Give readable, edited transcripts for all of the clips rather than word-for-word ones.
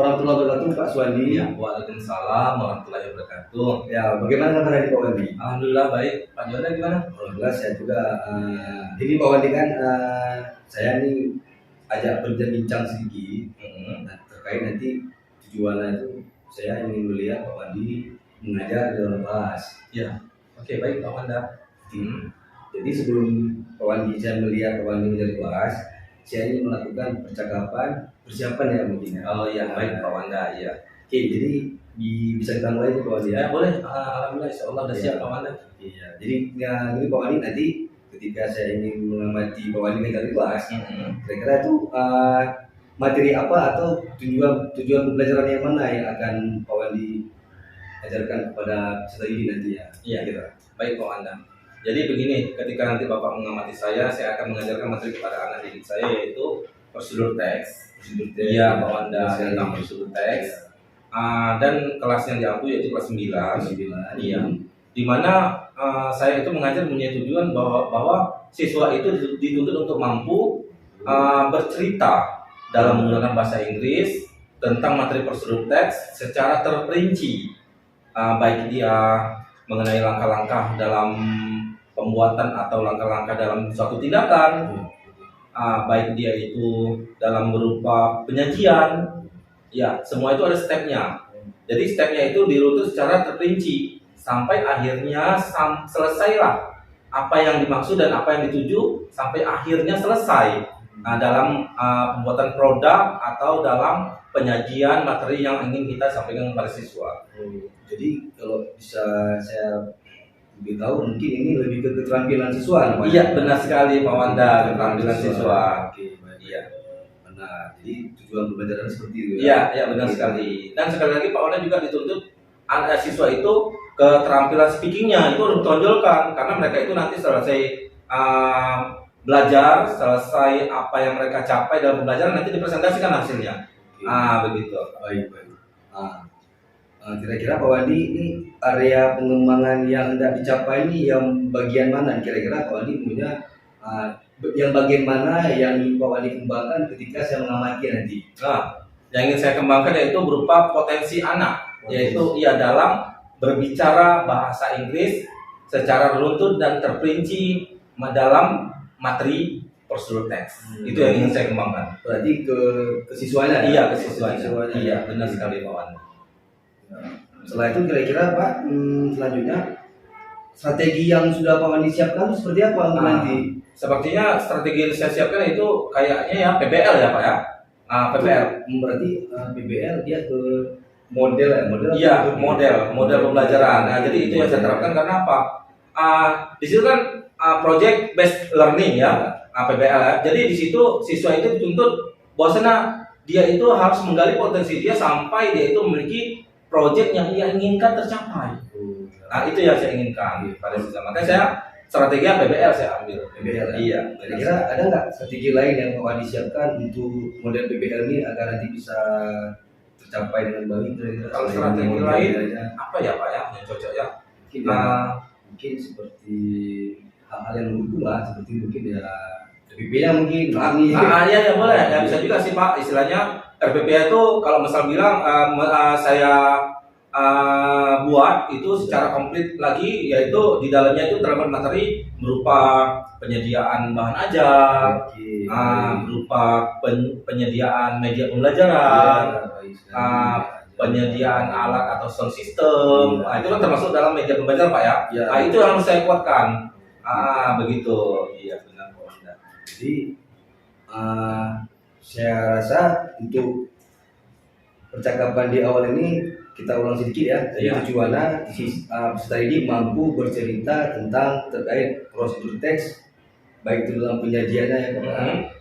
warahmatullahi wabarakatuh, Pak Suwandi. Ya, waalaikumsalam warahmatullahi wabarakatuh. Ya, bagaimana kabar hari Pak Wandi? Alhamdulillah baik. Pak Jonda gimana? Alhamdulillah saya juga. Ini Pak Wandi kan, saya nih ajak berbincang sedikit terkait nanti tujuannya itu saya ingin melihat Pak Wandi mengajar di dalam kelas. Ya, oke baik Pak Wanda. Jadi sebelum Pak Wandi saya melihat Pak Wandi menjadi kelas, saya ingin melakukan persiapan ya mungkin. Oh iya baik Pak Wanda. Iya. Oke, jadi bisa kita mulai Pak Wandi ya? Ya boleh. Alhamdulillah Insya Allah udah siap Pak Wanda. Iya. Jadi ini Pak Wandi nanti ketika saya ingin mengamati Pak Wandi menjadi kelas, kira-kira itu materi apa atau tujuan pembelajaran yang mana yang akan Pak Wandi ajarkan kepada peserta ini nanti ya? Iya. Baik Pak Wanda. Jadi begini, ketika nanti Bapak mengamati saya akan mengajarkan materi kepada anak didik saya yaitu prosedur teks. Iya Pak Wanda, tentang prosedur teks. Dan kelas yang diampu yaitu kelas 9. Iya. Di mana saya itu mengajar punya tujuan bahwa siswa itu dituntut untuk mampu bercerita dalam menggunakan bahasa Inggris tentang materi prosedur teks secara terperinci, baik dia mengenai langkah-langkah dalam pembuatan atau langkah-langkah dalam suatu tindakan, baik dia itu dalam berupa penyajian, ya semua itu ada stepnya. Jadi stepnya itu dirunut secara terperinci sampai akhirnya selesailah apa yang dimaksud dan apa yang dituju sampai akhirnya selesai dalam pembuatan produk atau dalam penyajian materi yang ingin kita sampaikan kepada siswa. Jadi kalau bisa saya lebih tahu mungkin ini lebih ke keterampilan siswa. Iya benar sekali Pak Wanda, keterampilan siswa. Oke, baik. Iya. Benar. Jadi tujuan pembelajaran seperti itu ya. Iya benar sekali. Dan sekali lagi Pak Wanda juga dituntut anak siswa itu keterampilan speakingnya itu harus ditonjolkan karena mereka itu nanti selesai belajar, selesai apa yang mereka capai dalam pembelajaran nanti dipresentasikan hasilnya. Begitu. Baik. Kira-kira Pak Wandi ini area pengembangan yang hendak dicapai ini yang bagian mana? Kira-kira Pak Wandi punya yang bagian mana yang ingin Pak Wandi kembangkan ketika saya mengamati nanti? Yang ingin saya kembangkan yaitu berupa potensi anak, yaitu dalam berbicara bahasa Inggris secara runtut dan terperinci dalam materi prosedur teks. Itu yang ingin saya kembangkan. Berarti ke siswanya? Iya, ke siswanya. Iya, benar sekali Pak Wandi. Setelah itu kira-kira Pak, selanjutnya strategi yang sudah Pak Wandi siapkan seperti apa nanti? Sepertinya strategi yang saya siapkan itu kayaknya ya PBL ya Pak ya. PBL. Berarti PBL dia ke model ya? Iya, model pembelajaran. Jadi itu yang saya terapkan karena apa? Di situ kan project based learning ya, PBL ya. Jadi di situ siswa itu dituntut bahwasanya dia itu harus menggali potensi dia sampai dia itu memiliki proyek yang ia inginkan tercapai. Itu yang saya inginkan pada siswa. Makanya saya strategi PBL saya ambil. PBL. Iya. Kira-kira ada nggak strategi lain yang Pak Wandi siapkan untuk model PBL ini agar nanti bisa tercapai dengan baik? Kalau strategi lain apa ya Pak ya yang cocok ya? Mungkin seperti hal-hal yang mendukung lah, seperti mungkin ya RPP-nya mungkin. Ya boleh. Ya bisa juga sih Pak. Istilahnya RPP itu kalau misal bilang saya buat itu secara komplit lagi, yaitu di dalamnya itu terdapat materi berupa penyediaan bahan ajar, berupa penyediaan media pembelajaran, penyediaan alat atau sound system. Itu kan termasuk dalam media pembelajaran Pak ya. Itu yang harus saya kuatkan. Begitu. Iya benar Pak Wanda. Jadi saya rasa untuk percakapan di awal ini kita ulang sedikit ya. Jadi tujuannya peserta ini mampu bercerita tentang terkait prosedur teks, baik itu dalam penyajiannya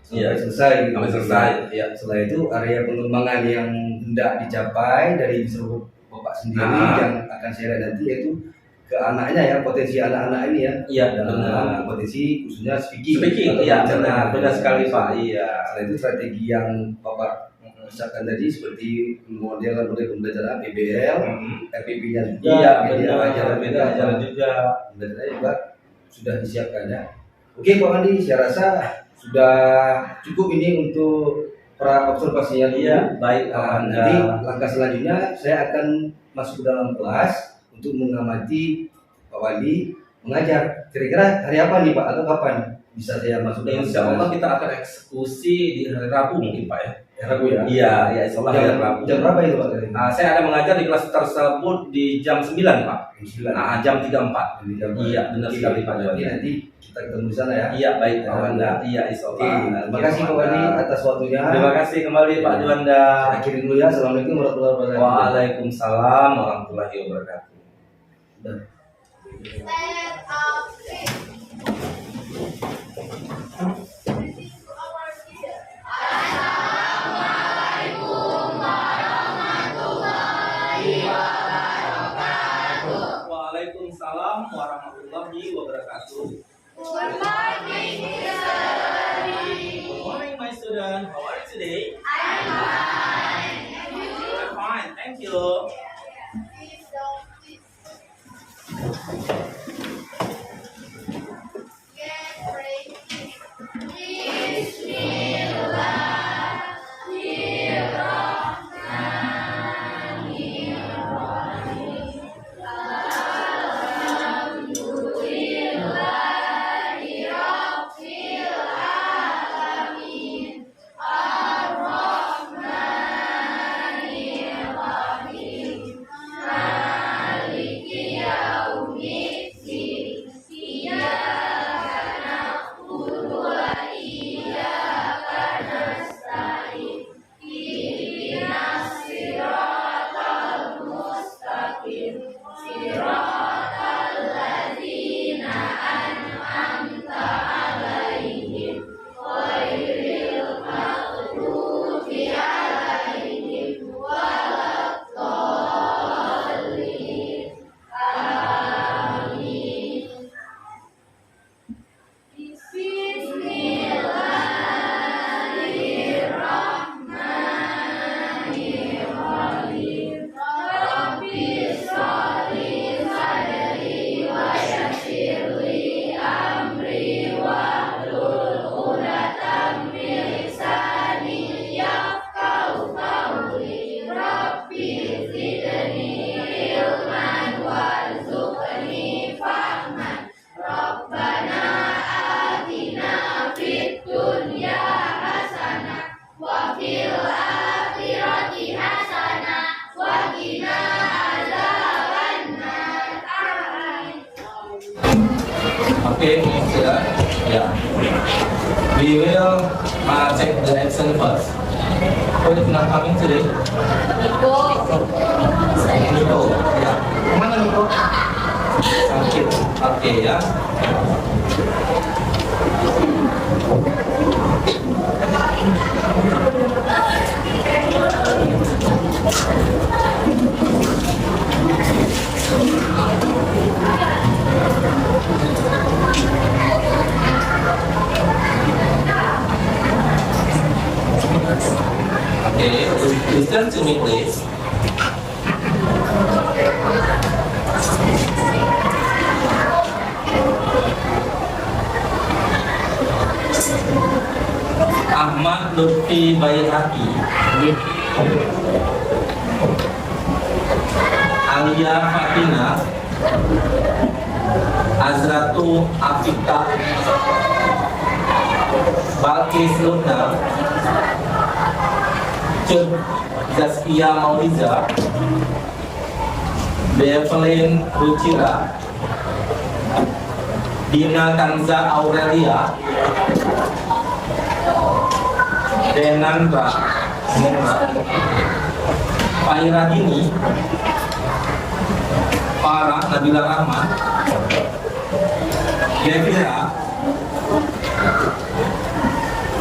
sampai selesai. Iya. Setelah itu area pengembangan yang hendak dicapai dari seluruh Bapak sendiri yang akan saya nanti yaitu ke anaknya ya, potensi anak-anak ini ya. Iya, dalam potensi khususnya speaking. Iya, benar sekali Pak. Iya. Setelah itu strategi yang Bapak misalkan tadi seperti model pembelajaran PBL, RPP-nya juga, iya, media ajaran juga, pembelajarannya juga sudah disiapkan ya. Oke Pak Wandi, saya rasa sudah cukup ini untuk pra observasinya dulu. Iya, baik Pak Nah, Wanda. nanti langkah selanjutnya saya akan masuk ke dalam kelas untuk mengamati Pak Wandi mengajar. Kira-kira hari apa nih Pak atau kapan bisa saya masuk dalam Insya Allah kelas? kita akan eksekusi di hari Rabu mungkin Pak ya. Rabu ya? Iya, ya Insya Allah hari Rabu. Jam berapa itu Pak? Saya ada mengajar di kelas tersebut di jam 9 Pak. Jam 34. Iya, benar sekali Pak. Nanti kita ketemu di sana ya. Iya, baik Pak Wanda. Iya, Insya Oke, Allah. terima kasih Pak Wandi atas waktunya. Terima kasih kembali Pak Juanda. Saya akhiri dulu ya. Assalamualaikum warahmatullahi wabarakatuh. Waalaikumsalam warahmatullahi wabarakatuh. Dan Waalaikumsalam warahmatullahi wabarakatuh. Good morning, Good morning, my student. How are you today? I'm fine. I'm fine, thank you. Get ready. Okay, sudah. Yeah. We will check the action first. Who is not coming today? Nico. Ya. Kemana Nico? Sakit. Oke ya. Okay, listen to me please. Ahmad Lutfi Bayhaqi, Alia Fatina, Azratu Afika, Balkis Luna, Cut Zaskia Mauliza, Bevelin Rucira, Dina Kanza Aurelia, Denandra Mura, Faira Dini, Farah Nabila Rahman, Devira,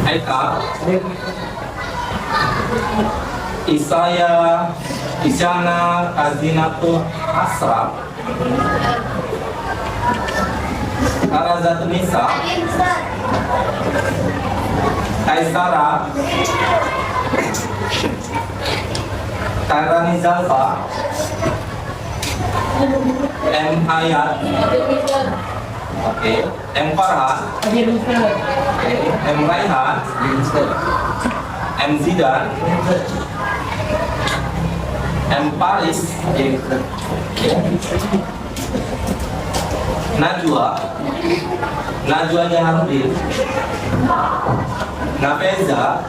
Eka, Isyana Azinatul Asraf, Karazat Nisa, Kaisara, Kairani Zalfa, M. Hayat, M. Farhan, M. Raihan, M Zidan, M Paris, Najwa Jaharudin, Nafeza,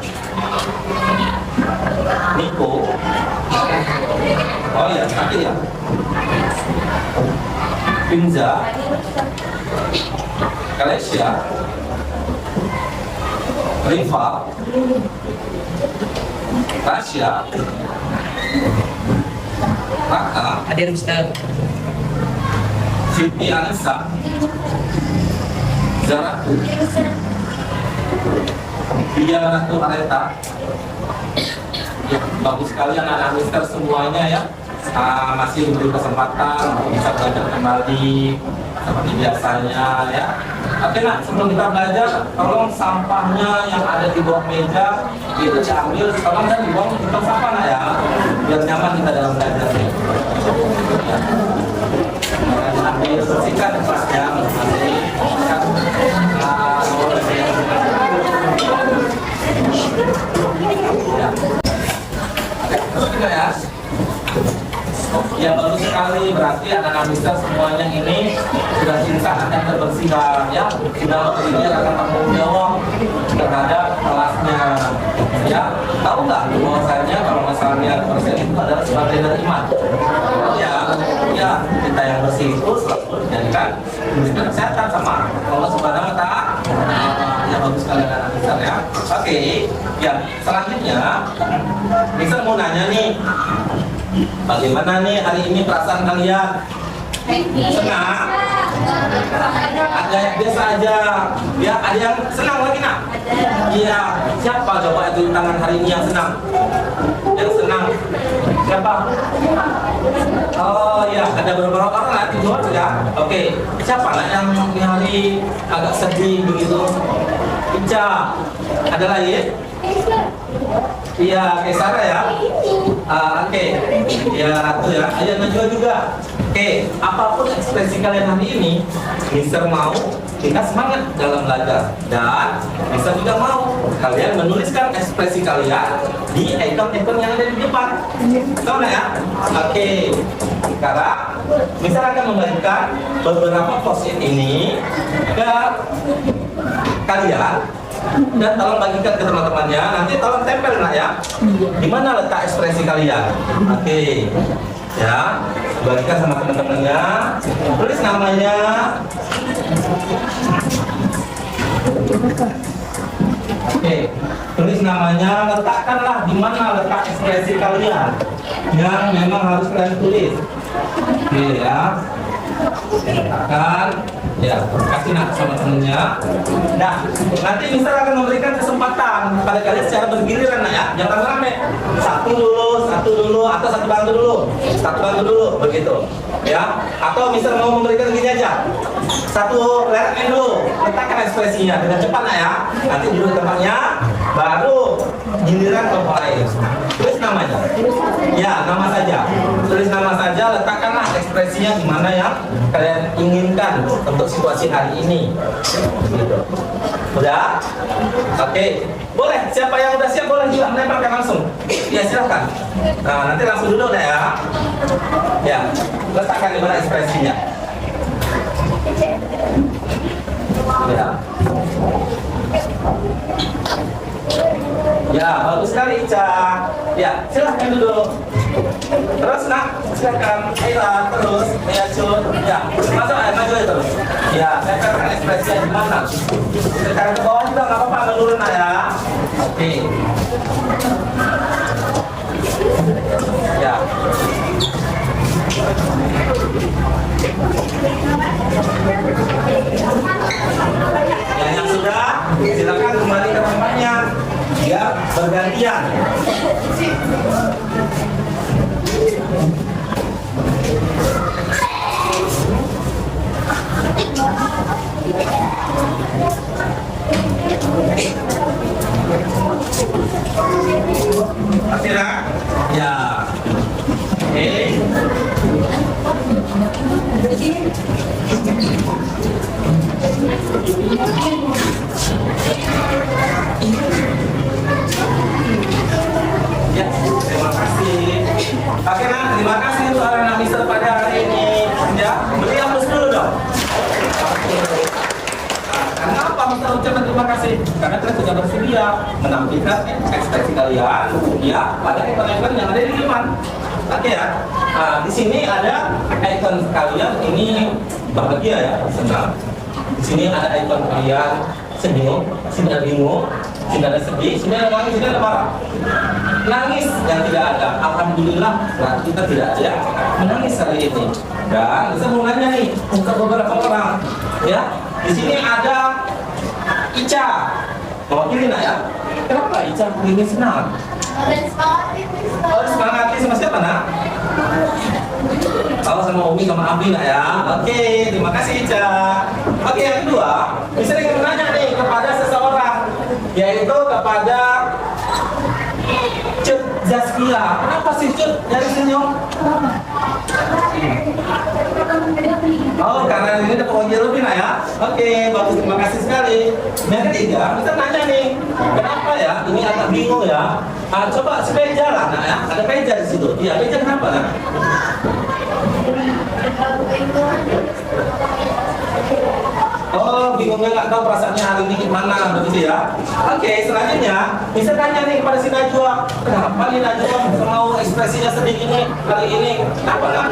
Niko, oh ya, tadi ya, Pinza, Kalesia, Rifa, Tasya, Raka, Hadir Ustaz. Siti Anissa, Zaraku, Dia Ratu Areta. Ya, bagus sekali anak-anak mister semuanya ya. Masih diberi kesempatan untuk bisa belajar kembali seperti biasanya ya. Oke nak, sebelum kita belajar, tolong sampahnya yang ada di bawah meja itu diambil, tolong dan dibuang di tempat sampah nak ya, biar nyaman kita dalam belajar nih. Ya. Ambil bersihkan kelasnya, ya. Terus juga ya. Ya bagus sekali, berarti anak-anak mister semuanya ini sudah cinta akan kebersihan ya, sudah belajar akan tanggung jawab terhadap kelasnya ya. Tahu nggak bahwasanya kalau masalahnya kebersihan itu adalah sebagai dari iman ya, ya kita yang bersih itu selalu dijadikan kesehatan sama Allah Subhanahu wa Ta'ala. Ya bagus sekali anak-anak mister ya. Oke, ya selanjutnya mister mau nanya nih, bagaimana nih hari ini perasaan kalian? Senang? Ada yang biasa aja? Ya, ada yang senang lagi nak? Iya. Siapa coba itu tangan hari ini yang senang? Yang senang? Siapa? Oh ya, ada beberapa orang lah di luar ya. Oke, siapa lah yang hari agak sedih begitu? Ica, ada lagi? Iya, kayak Sarah ya. Oke. Ya, itu ya. Ayo Najwa juga. Oke, apapun ekspresi kalian hari ini, Mister mau kita semangat dalam belajar dan Mister juga mau kalian menuliskan ekspresi kalian di ikon-ikon yang ada di depan. Tahu nggak ya? Oke. Sekarang Mister akan membagikan beberapa post-it ini ke kalian. Dan tolong bagikan ke teman-temannya, nanti tolong tempel nak ya. Di mana letak ekspresi kalian? Oke. Ya, bagikan sama teman-temannya. Tulis namanya. Oke. Tulis namanya, letakkanlah di mana letak ekspresi kalian yang memang harus kalian tulis. Oke ya. Letakkan. Ya, kasih nak sama temennya. Nah, nanti Mister akan memberikan kesempatan pada kalian secara bergiliran nak ya, jangan rame. Satu dulu, atau satu bantu dulu, begitu. Ya, atau Mister mau memberikan gini aja. Satu letakkan dulu, letakkan ekspresinya dengan cepat nak ya. Nanti dulu tempatnya, baru giliran ke lain. Tulis namanya. Ya, nama saja. Tulis nama saja, letakkanlah ekspresinya di mana yang kalian inginkan untuk situasi hari ini. Gitu. Udah? Oke. Boleh, siapa yang udah siap boleh juga menempelkan langsung. Ya, silahkan. Nah, nanti langsung duduk deh ya. Ya, letakkan di mana ekspresinya. Ya. Ya, bagus sekali Ica. Ya, silahkan duduk. Terus nak, silakan. Aila, terus. Ya, Cun. Ya, masuk aja, maju aja terus. Ya, saya akan ekspresinya di mana. Sekarang ke bawah juga nggak apa-apa, menurun nak ya. Oke. Ya. Yang sudah, silakan kembali ke tempatnya. Ya, bergantian. Akhirnya, ya. Oke. Oke nak, terima kasih untuk anak mister pada hari ini. Ya, beri hapus dulu dong. Oke. Karena apa mister ucapkan terima kasih? Karena kalian sudah bersedia menampilkan ekspresi kalian, ya, pada ikon-ikon yang ada di depan. Oke ya. Nah, di sini ada ikon kalian ini bahagia ya, senang. Di sini ada ikon kalian senyum, sini ada bingung, sini ada sedih, sini ada nangis, sini ada marah. Nangis yang tidak ada, alhamdulillah, nah kita tidak ada menangis hari ini. Dan saya mau nanya nih untuk beberapa orang, ya. Di sini ada Ica, mewakili nak ya. Kenapa Ica ini senang? Dan semangat itu. Oh, semangat sama siapa nak? Kalau sama Umi sama Abi nak ya. Oke, terima kasih Ica. Oke, yang kedua, bisa kita menanya nih kepada seseorang, yaitu kepada Cut Zaskia. Kenapa sih Cut dari senyum? Oh, karena ini ada pengajar lebih nak ya. Oke, bagus, terima kasih sekali. Yang ketiga, kita nanya nih, kenapa ya? Ini agak bingung ya. Coba sepeda lah nak ya. Ada peja di situ. Iya, peja kenapa nak? Oh, bingungnya nggak tahu perasaannya hari ini gimana, begitu ya? Oke, selanjutnya bisa tanya nih kepada si Najwa, kenapa nih Najwa mau ekspresinya sedih ini kali ini? Kenapa nak?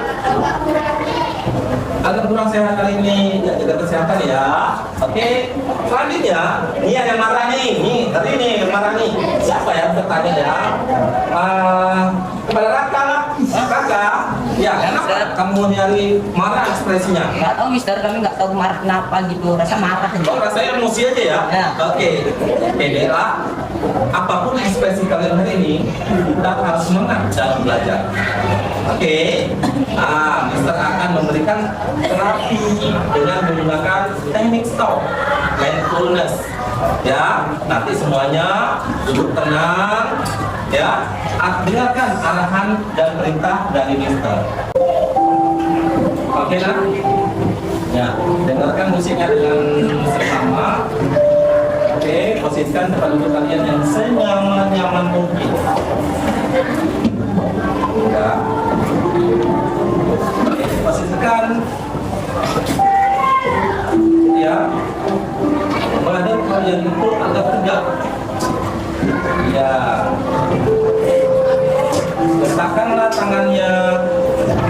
Agak kurang sehat kali ini, jaga kesehatan ya. Oke, selanjutnya ini yang marah nih, hari ini yang marah nih. Siapa ya bertanya ya? Kepada Raka, Raka. Ya, kenapa kamu nyari marah ekspresinya? Nggak tahu mister, kami nggak tahu marah kenapa gitu, rasa marah aja. Oh, rasanya emosi aja ya? Ya. Oke, Bella, apapun ekspresi kalian hari ini, kita harus semangat dalam belajar. Oke, Mister akan memberikan terapi dengan menggunakan teknik stop, mindfulness. Ya, nanti semuanya duduk tenang, ya, dengarkan arahan dan perintah dari Mister. Oke lah, ya, dengarkan musiknya dengan seksama. Oke, posisikan tempat duduk kalian yang senyaman-nyaman mungkin. Ya. Oke, posisikan. Ya. Badan kalian itu agak tegak. Ya. Letakkanlah tangannya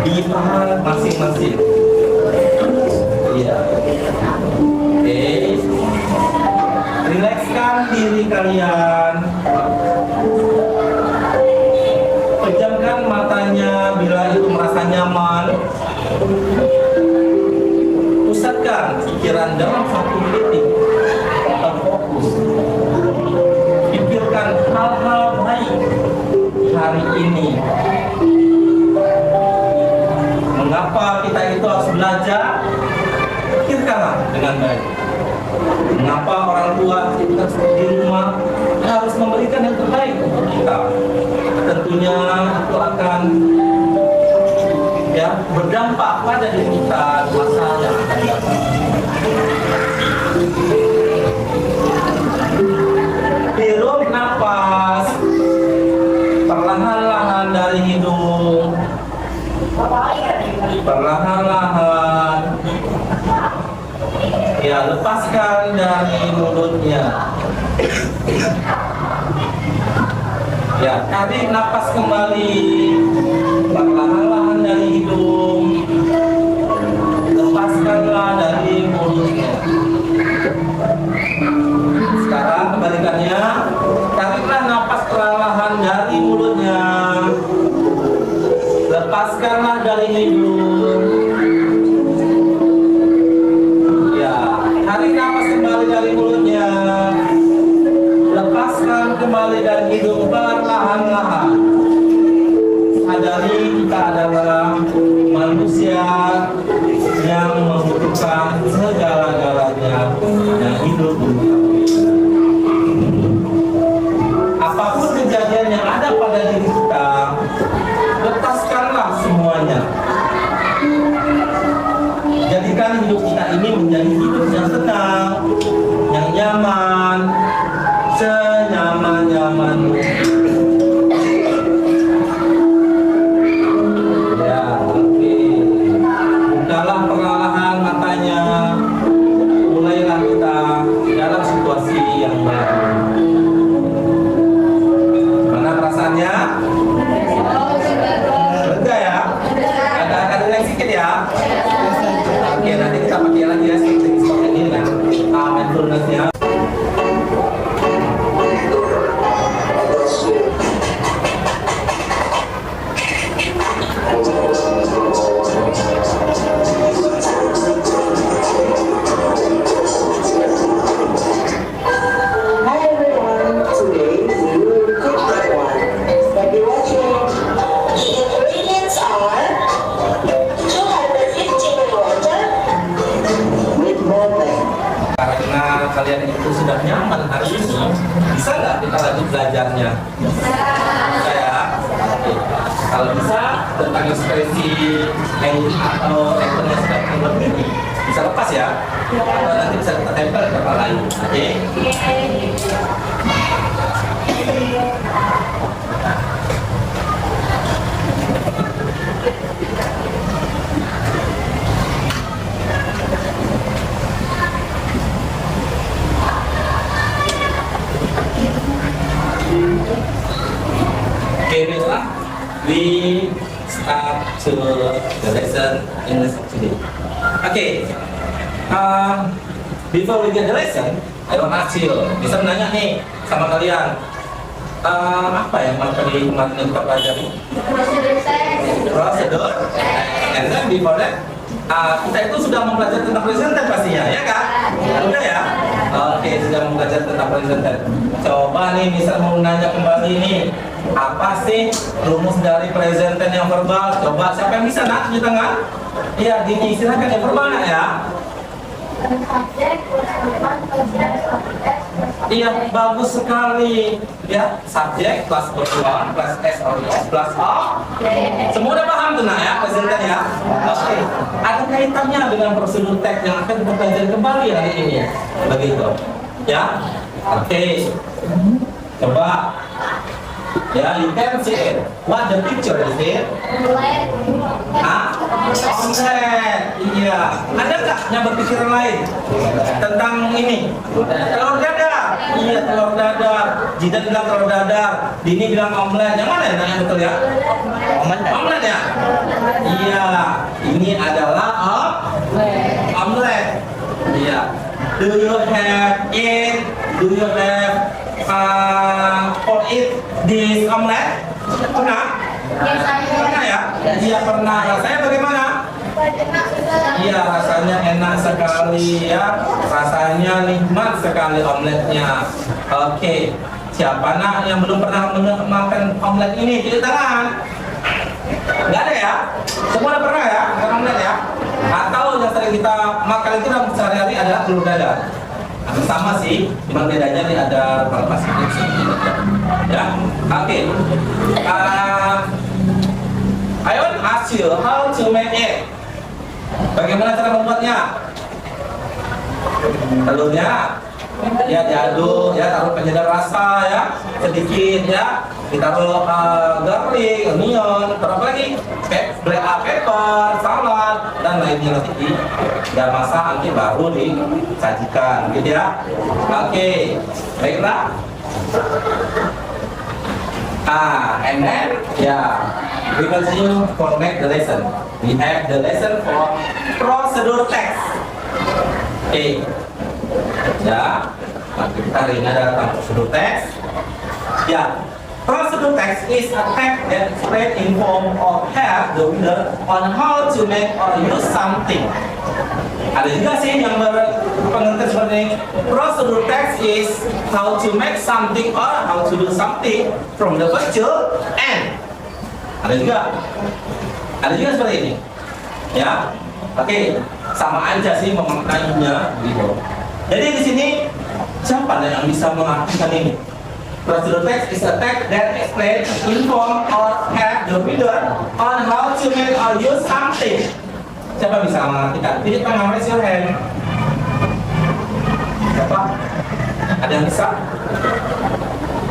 di paha masing-masing. Iya. Oke. Rilekskan diri kalian. Pejamkan matanya bila itu merasa nyaman. Pusatkan pikiran dalam satu titik. Fokus. Pikirkan hal-hal baik hari ini. Mengapa kita itu harus belajar? Pikirkanlah dengan baik. Mengapa orang tua kita di rumah harus memberikan yang terbaik untuk kita? Tentunya itu akan ya berdampak pada diri kita masa yang akan datang. Hirup nafas perlahan-lahan dari hidung, perlahan-lahan. Ya, lepaskan dari mulutnya. Ya, tarik nafas kembali perlahan-lahan dari hidung. Lepaskanlah dari mulutnya. Sekarang kembalikannya. Tariklah nafas perlahan dari mulutnya. Lepaskanlah dari hidung. Tarik nafas kembali dari mulutnya. Lepaskan kembali dari hidung perlahan-lahan. Sadari kita adalah manusia yang membutuhkan segala-galanya yang hidup. Apapun kejadian yang ada pada diri kita, lepaskanlah semuanya. Jadikan hidup kita ini menjadi hidup yang tenang, yang nyaman, senyaman-nyaman. kalian itu sudah nyaman hari ini, bisa nggak kita lanjut belajarnya? Bisa ya? Oke. Kalau bisa, tentang ekspresi atau ekspresi ini bisa lepas ya? Atau nanti bisa kita tempel ke tempat lain. Oke? Okay, baiklah. We start to the lesson in lesson today. Okay. Before we get the lesson, I want to ask you. Bisa menanya nih sama kalian. Apa yang materi kemarin yang kita pelajari? Prosedur. And then before that, kita itu sudah mempelajari tentang present tense pastinya, ya kan? Sudah ya? Oke, sudah mempelajari tentang present tense. Coba nih, misal mau nanya kembali nih, apa sih rumus dari present tense yang verbal? Coba siapa yang bisa nak di tengah? Iya, Dini, silakan yang verbal nak ya. Iya, bagus sekali. Ya, subjek plus bertuan plus s or s plus o. Semua udah paham tuh nak ya, present tense ya. Oke. Ada kaitannya dengan prosedur teks yang akan kita pelajari kembali hari ini. Begitu. Ya. Oke. Coba. Ya, you can see it. What the picture is it? Omelet. Iya. Ada nggak yang berpikiran lain tentang ini? Telur dadar. Iya, telur dadar. Jidat bilang telur dadar. Dini bilang omelet. Yang mana yang betul ya? Omelet. Omelet ya? Iya. Ini adalah omelet. Iya. Do you have it? Do you have for it this omelet? Pernah? Pernah ya? Iya pernah. Rasanya bagaimana? Iya, rasanya enak sekali ya. Rasanya nikmat sekali omeletnya. Oke. Siapa nak yang belum pernah makan omelet ini? Cuci tangan. Enggak ada ya? Semua udah pernah ya makan omelet ya? Atau yang sering kita makan itu dalam sehari-hari adalah telur dadar. Sama sih, cuma bedanya nih ada plastik sedikit. Ya, oke. I want to ask you how to make it. Bagaimana cara membuatnya? Telurnya ya diaduk, ya taruh penyedap rasa ya sedikit ya, ditaruh garlic, onion, terus apa lagi? Black pepper, salad dan lainnya nanti dan masak nanti baru disajikan gitu ya. Oke, baiklah. And then we continue for next lesson. We have the lesson for procedure text. Oke. Ya, kita hari ini ada tentang prosedur teks. Ya, prosedur teks is a text that explains in form or help the reader on how to make or use something. Ada juga sih yang berpengertian seperti ini. Prosedur teks is how to make something or how to do something from the virtual and. Ada juga seperti ini. Ya, oke, sama aja sih memaknainya gitu. Jadi di sini siapa yang bisa mengartikan ini? Prosedur text is a text that explains, inform, or help the reader on how to make or use something. Siapa bisa mengartikan? Jadi tangan, raise your hand. Siapa? Ada yang bisa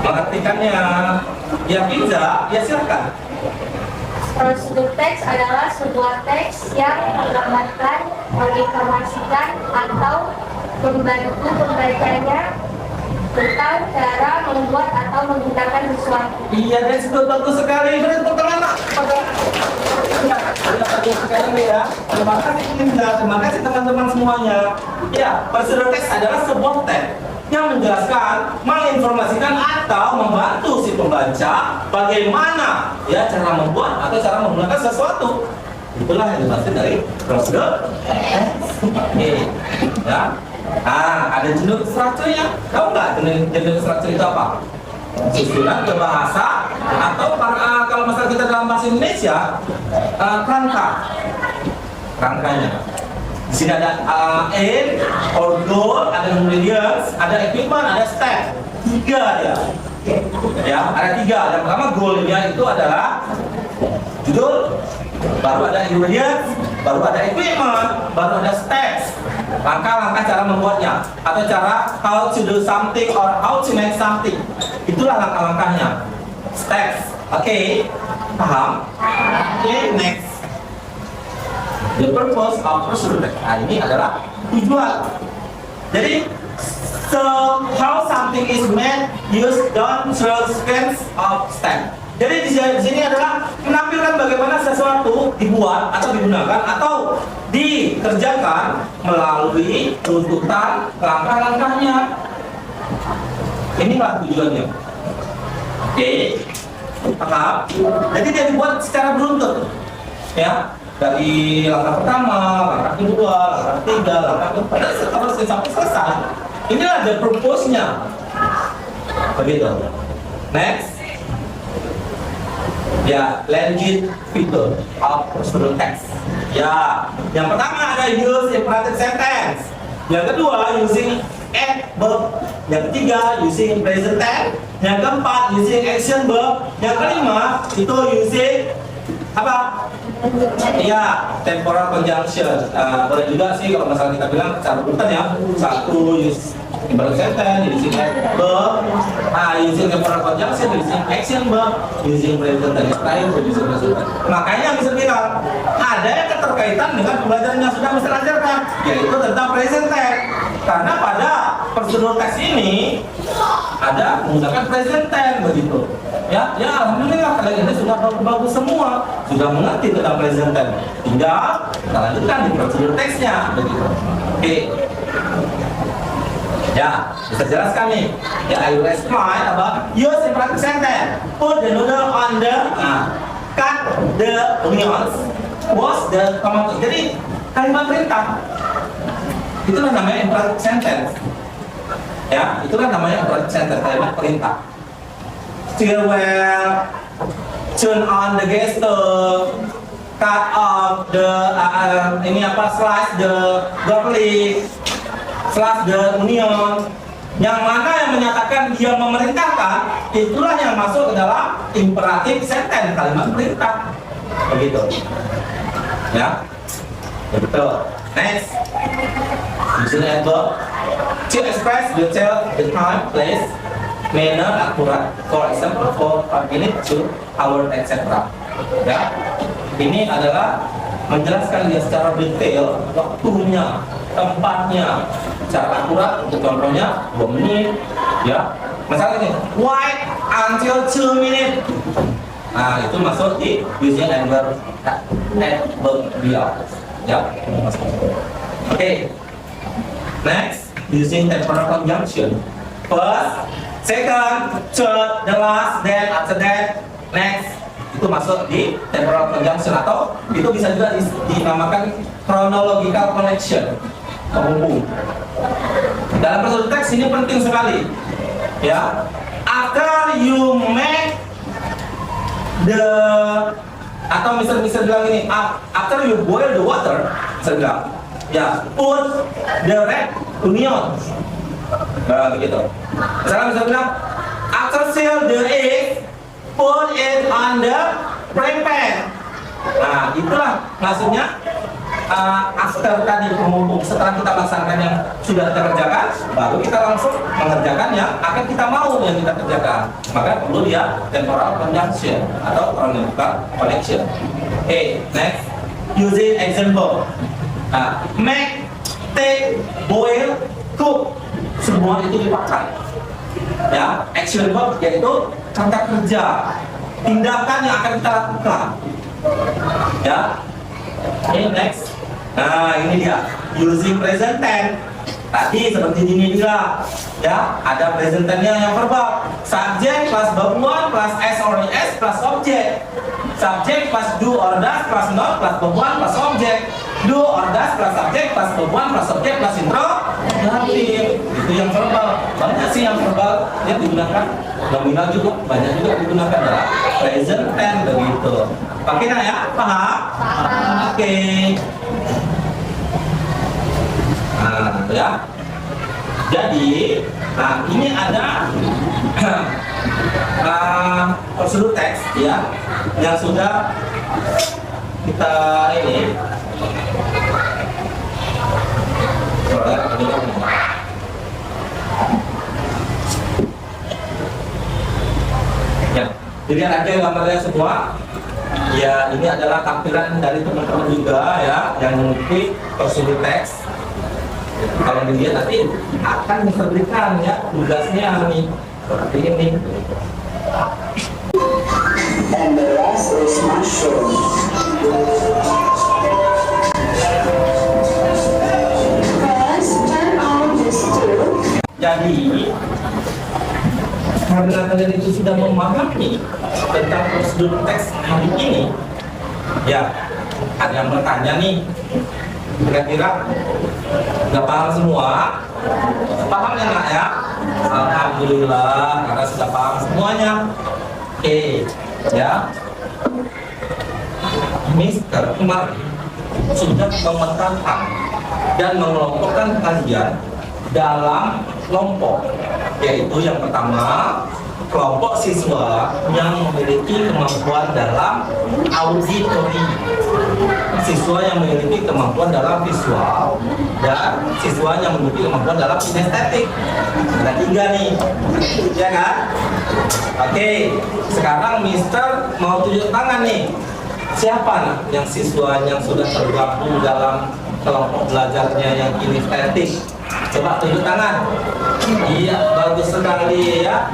mengartikannya? Ya bisa, ya silakan. Prosedur teks adalah sebuah teks yang menggambarkan, menginformasikan, atau membantu pembacanya tentang cara membuat atau menggunakan sesuatu. Iya, dan sudah bagus sekali. Beri tepuk tangan nak. Bagus sekali ya. Terima kasih Linda. Terima kasih teman-teman semuanya. Ya, prosedur teks adalah sebuah teks yang menjelaskan, menginformasikan atau membantu si pembaca bagaimana ya cara membuat atau cara menggunakan sesuatu. Itulah yang dimaksud dari prosedur teks. Oke, ya. Ada jenis strukturnya. Tahu nggak jenis struktur itu apa? Susunan ke bahasa atau kalau misalnya kita dalam bahasa Indonesia kerangkanya. Di sini ada in or go, ada ingredients, ada equipment, ada step. 3 ya. Ya, ada 3. Yang pertama goalnya itu adalah judul, baru ada ingredients, baru ada equipment, baru ada steps. Langkah-langkah cara membuatnya atau cara how to do something or how to make something. Itulah langkah-langkahnya. Steps. Oke. Paham? Oke, next. The purpose of procedure. Nah, ini adalah tujuan. Jadi, so how something is made, use, done, through sequence of step. Jadi di sini adalah menampilkan bagaimana sesuatu dibuat atau digunakan atau dikerjakan melalui tuntutan langkah-langkahnya. Inilah tujuannya. Oke, paham? Jadi dia dibuat secara beruntun, ya. Dari langkah pertama, langkah kedua, langkah ketiga, langkah keempat, terus sampai selesai. Inilah the purpose-nya. Begitu. Next. Ya, lanjut fitur of procedural text. Ya, yang pertama ada use imperative sentence. Yang kedua using adverb. Yang ketiga using present tense. Yang keempat using action verb. Yang kelima itu using apa? Iya, temporal conjunction. Boleh juga sih kalau misalnya kita bilang secara urutan ya. Satu use imperative sentence, using adverb, using temporal conjunction, using action verb, using present tense time, using present tense. Makanya bisa bilang ada yang keterkaitan dengan pembelajaran yang sudah Mister ajarkan, yaitu tentang present tense. Karena pada prosedur teks ini ada menggunakan present tense begitu. Ya, alhamdulillah kalian ini sudah bagus semua, sudah mengerti tentang present tense. Tinggal kita lanjutkan di prosedur teksnya begitu. Oke. Ya, bisa jelaskan nih. Ya, I will explain about use imperative sentence. Put the noodle on the cut the onions, wash the tomato. Jadi kalimat perintah itulah namanya imperative sentence. Ya, itulah namanya imperative sentence, kalimat perintah. Stir well, turn on the gas stove, cut off the slice the garlic, slice the onion. Yang mana yang menyatakan dia memerintahkan, itulah yang masuk ke dalam imperative sentence, kalimat perintah. Begitu. Ya. Betul. Next. Using adverb to express detail, the time, place, manner, akurat. For example, for a minute, 2 hour, etc. Ya. Ini adalah menjelaskan dia secara detail waktunya, tempatnya, secara akurat. Untuk contohnya 2 menit, ya. Misalnya ini, wait until 2 minutes. Nah, itu masuk di using adverb dia. Ya. Oke. Next, using temporal conjunction. First, second, third, the last, then, after that, next. Itu masuk di temporal conjunction atau itu bisa juga dinamakan chronological connection, penghubung. Dalam prosedur teks ini penting sekali. Ya, after you make the atau misal bilang ini, after you boil the water, saya bilang, ya, put the red onion. Begitu. Misalnya bilang, after seal the egg, put it on the frying pan. Nah, itulah maksudnya after tadi penghubung. Setelah kita melaksanakan yang sudah kita kerjakan, baru kita langsung mengerjakan yang akan kita mau yang kita kerjakan. Maka perlu dia temporal conjunction atau chronological connection. Okay, next, using example. Make, take, boil, cook, semua itu dipakai. Ya, action verb yaitu kata kerja, tindakan yang akan kita lakukan. Ya, okay, next. Nah, ini dia using present tense. Tadi seperti ini juga, ya, ada present tense-nya yang verbal. Subject plus verb 1 plus s or es plus object. Subject plus do or does plus not plus verb 1 plus object. Do or does plus subject plus verb 1 plus object plus interrogative. Itu yang verbal. Banyak sih yang verbal yang digunakan. Nominal juga banyak juga digunakan dalam present tense begitu. Oke, nah ya, paham? Oke. ya. Jadi, nah ini ada prosedur teks ya yang sudah kita ini. Ya, dilihat aja gambarnya semua. Ya, ini adalah tampilan dari teman-teman juga ya yang mengikuti prosedur teks. Kalau dilihat nanti akan diberikan ya tugasnya nih seperti ini. And the rest is mushroom. First, turn on the stove. Jadi karena kalian itu sudah memahami tentang prosedur teks hari ini, ya ada yang bertanya nih, kira-kira nggak paham semua? Paham ya nak ya? Alhamdulillah, karena sudah paham semuanya. Oke, ya. Mister kemarin sudah memetakan dan mengelompokkan kalian dalam kelompok, yaitu yang pertama kelompok siswa yang memiliki kemampuan dalam auditori, siswa yang memiliki kemampuan dalam visual, dan siswa yang memiliki kemampuan dalam kinestetik. Ada 3 nih, ya kan? Oke, sekarang Mister mau tunjuk tangan nih. Siapa nih yang siswa yang sudah tergabung dalam kelompok belajarnya yang kinestetik? Coba tunjuk tangan. Iya, bagus sekali ya.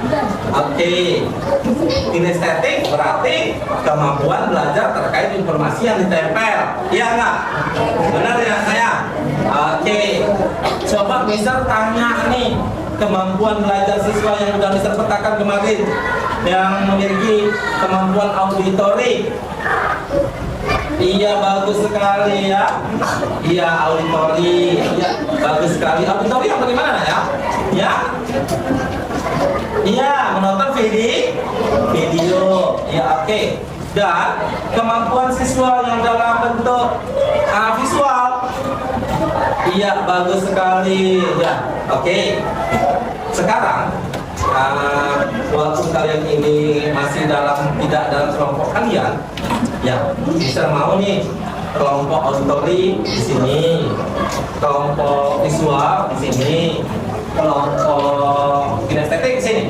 Oke. Kinestetik berarti kemampuan belajar terkait informasi yang ditempel. Iya nggak? Benar ya saya? Oke. Coba Mister tanya nih, kemampuan belajar siswa yang sudah Mister petakan kemarin yang memiliki kemampuan auditori. Iya, bagus sekali ya. Iya, auditori. Iya, bagus sekali. Auditori yang bagaimana ya? Ya. Iya, menonton video. Ya, oke. Dan kemampuan siswa yang dalam bentuk visual. Iya, bagus sekali. Ya, oke. Sekarang walaupun kalian ini masih tidak dalam kelompok kalian, ya bisa mau nih kelompok auditori di sini, kelompok visual di sini, kelompok kinestetik di sini.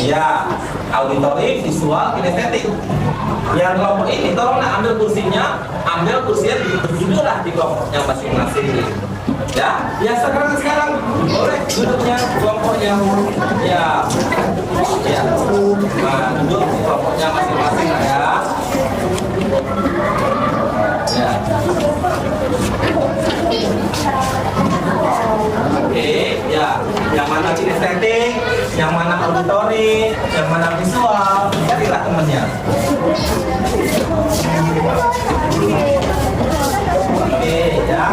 Ya, auditori, visual, kinestetik. Yang kelompok ini tolong ambil kursinya duduk lah di kelompoknya masing-masing. Ya, sekarang boleh duduknya kelompoknya. Ya, nah, duduk di kelompoknya masing-masing ya. Ya. Oke, ya. Yang mana kinestetik, yang mana auditori, yang mana visual, carilah temannya. Oke, ya.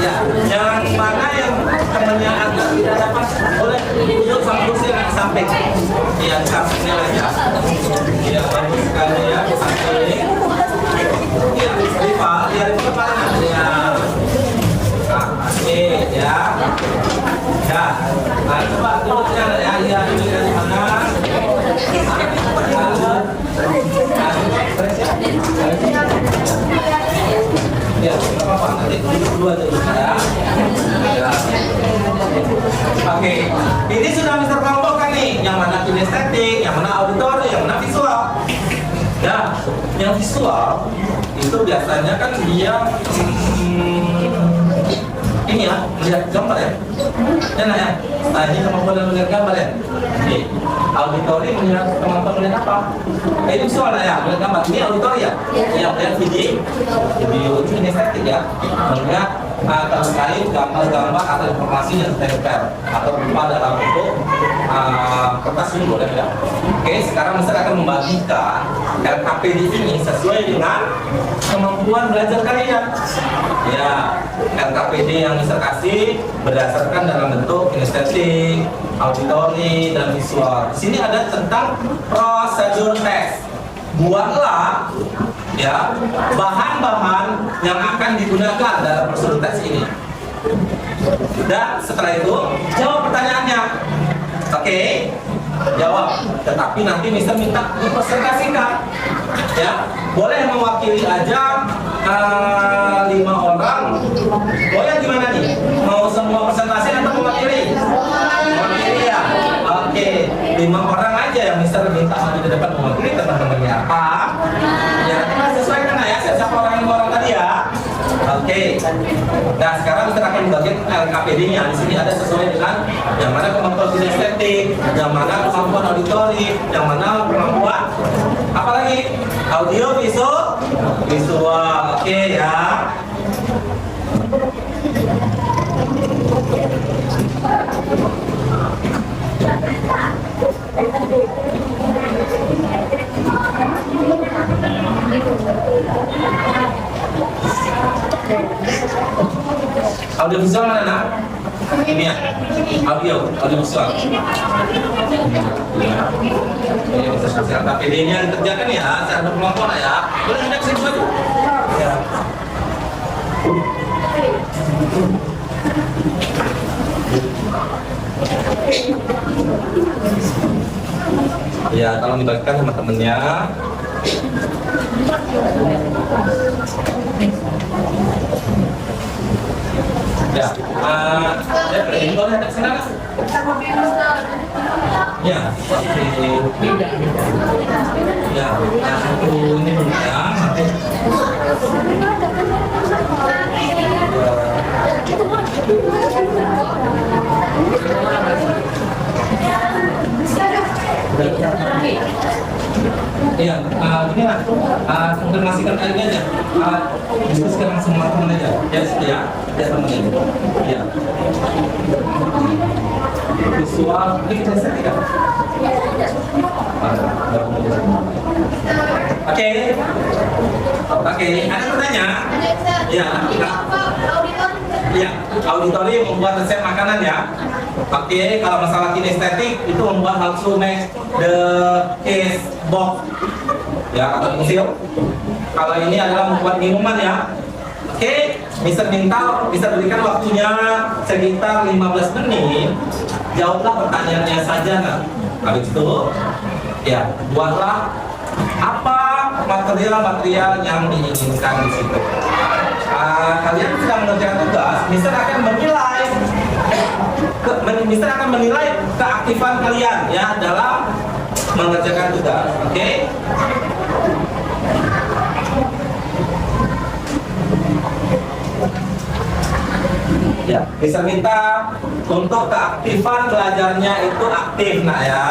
Ya, yang mana yang temannya agak tidak dapat boleh duduk sama kursi yang samping. Iya, sampingnya aja. Iya, bagus sekali ya, samping. Iya, Riva kepala ya. Oke, ya. Ya, coba duduknya ya, duduknya di mana? Ya, tidak apa-apa, nanti duduk dulu aja ya. Oke, ini sudah Mister kelompokkan nih, yang mana kinestetik, yang mana auditori, yang mana visual. Ya, yang visual itu biasanya kan dia ini ya, melihat gambar ya. Ya. Nah, ini kemampuan dalam melihat gambar ya. Oke. Auditori melihat kemampuan melihat apa? Ini visual ya, melihat gambar. Ini auditori ya. Yang melihat video itu kinestetik ya. Melihat terkait gambar-gambar atau informasi yang ditempel atau berupa dalam bentuk kertas ini boleh ya. Oke, sekarang Mister akan membagikan LKPD ini sesuai dengan kemampuan belajar kalian. Ya, LKPD yang Mister kasih berdasarkan dalam bentuk kinestetik, auditori, dan visual. Di sini ada tentang prosedur teks. Buatlah ya bahan-bahan yang akan digunakan dalam prosedur teks ini. Dan setelah itu jawab pertanyaannya. Oke, jawab. Tetapi nanti Mister minta dipresentasikan. Ya, boleh mewakili aja 5 orang. Oh ya, gimana nih? Mau semua presentasi atau mewakili? Mewakili ya. Oke, 5 orang aja yang Mister minta di depan mewakili teman-temannya apa? Ya, kita sesuaikan ya. Siapa orang tadi ya? Oke. Nah, sekarang Mister akan membagikan LKPD-nya. Di sini ada sesuai dengan yang mana kemampuan kinestetik, yang mana kemampuan auditori, yang mana kemampuan apalagi audio, visual. Oke ya. Audio visual mana nak? Ini ya, audio visual. Ini bisa sosial KPD-nya dikerjakan ya, secara berkelompok ya. Boleh sudah kesini ya. Ya, tolong dibagikan sama temennya. Ya, boleh ada kesana Mas? Ya, ya, satu ini dulu ya. Iya, gini lah, konfirmasikan aja aja, diskusikan langsung sama teman aja, ya situ ya, teman aja, ya. Visual, ini kita set ya. Oke, ada pertanyaan? Ya, ya, auditori membuat resep makanan ya. Oke, kalau masalah kinestetik itu membuat how to make the case box ya atau pensil. Kalau ini adalah membuat minuman ya. Oke, Mister minta bisa berikan waktunya sekitar 15 menit. Jawablah pertanyaannya saja nah. Habis itu ya buatlah apa material-material yang diinginkan di situ. Kalian sedang mengerjakan tugas, Mister akan menilai keaktifan kalian ya dalam mengerjakan tugas. Oke? Ya, bisa minta untuk keaktifan belajarnya itu aktif nak ya.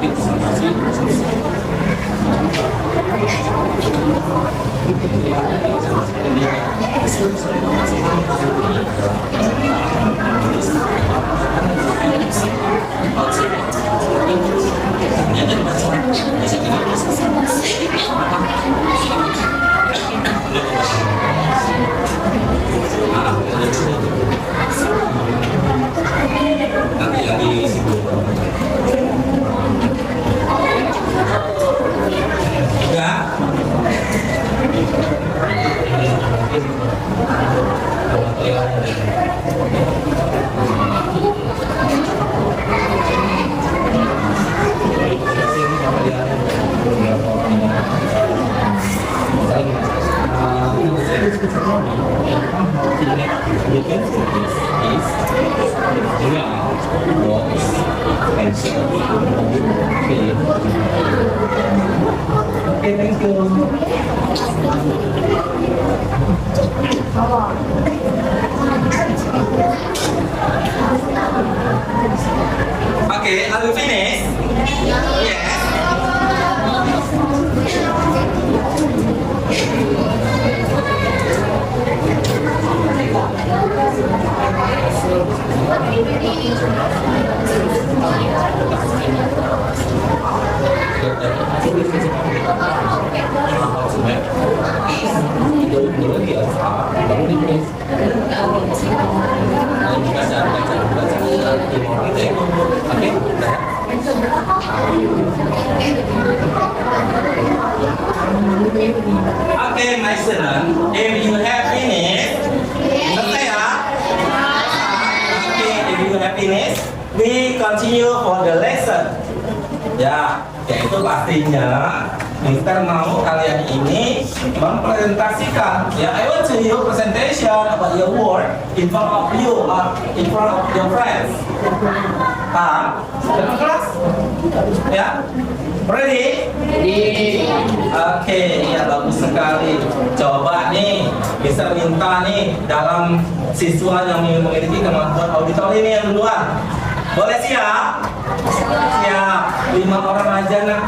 nanti presentasi. Nanti yang di situ. Okay, thank you. Okay, are you finished? Yes. Okay, my student, if you have finished, okay, okay, if you have finished, we continue for the lesson. Ya, yaitu pastinya Mister mau kalian ini mempresentasikan. Ya, I want to you presentation about your work in front of you or in front of your friends. Paham? Dalam kelas? Ya, ready? Oke, ya bagus sekali. Coba nih, bisa minta nih dalam siswa yang memiliki kemampuan auditori ini yang duluan. Boleh siap? Siap. 5 orang aja nak.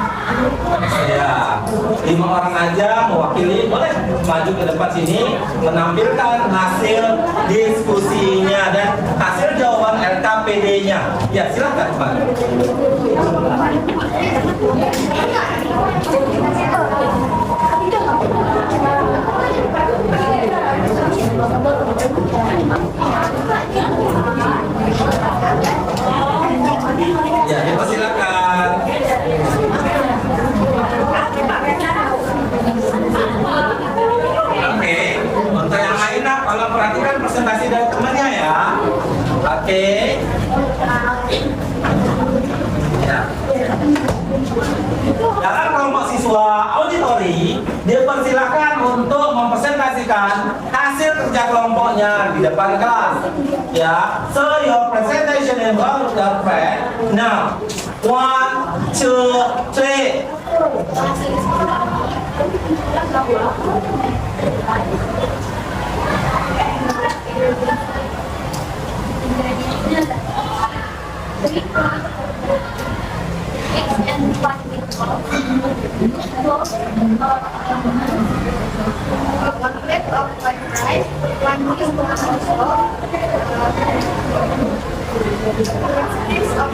Ya, 5 orang aja mewakili. Boleh maju ke depan sini menampilkan hasil diskusinya dan hasil jawaban LKPD-nya. Ya, silakan Pak. Ya, dipersilakan. Oke, untuk yang lain nak, kalau perhatikan presentasi dari temannya ya. Oke. Ya. Dalam kelompok siswa auditori, dipersilakan untuk mempresentasikan hasil kerja kelompoknya di depan kelas. Ya, so your presentation is all the friend. Now, 1, 2, 3. One plate of white rice, 1 teaspoon of salt, 6 of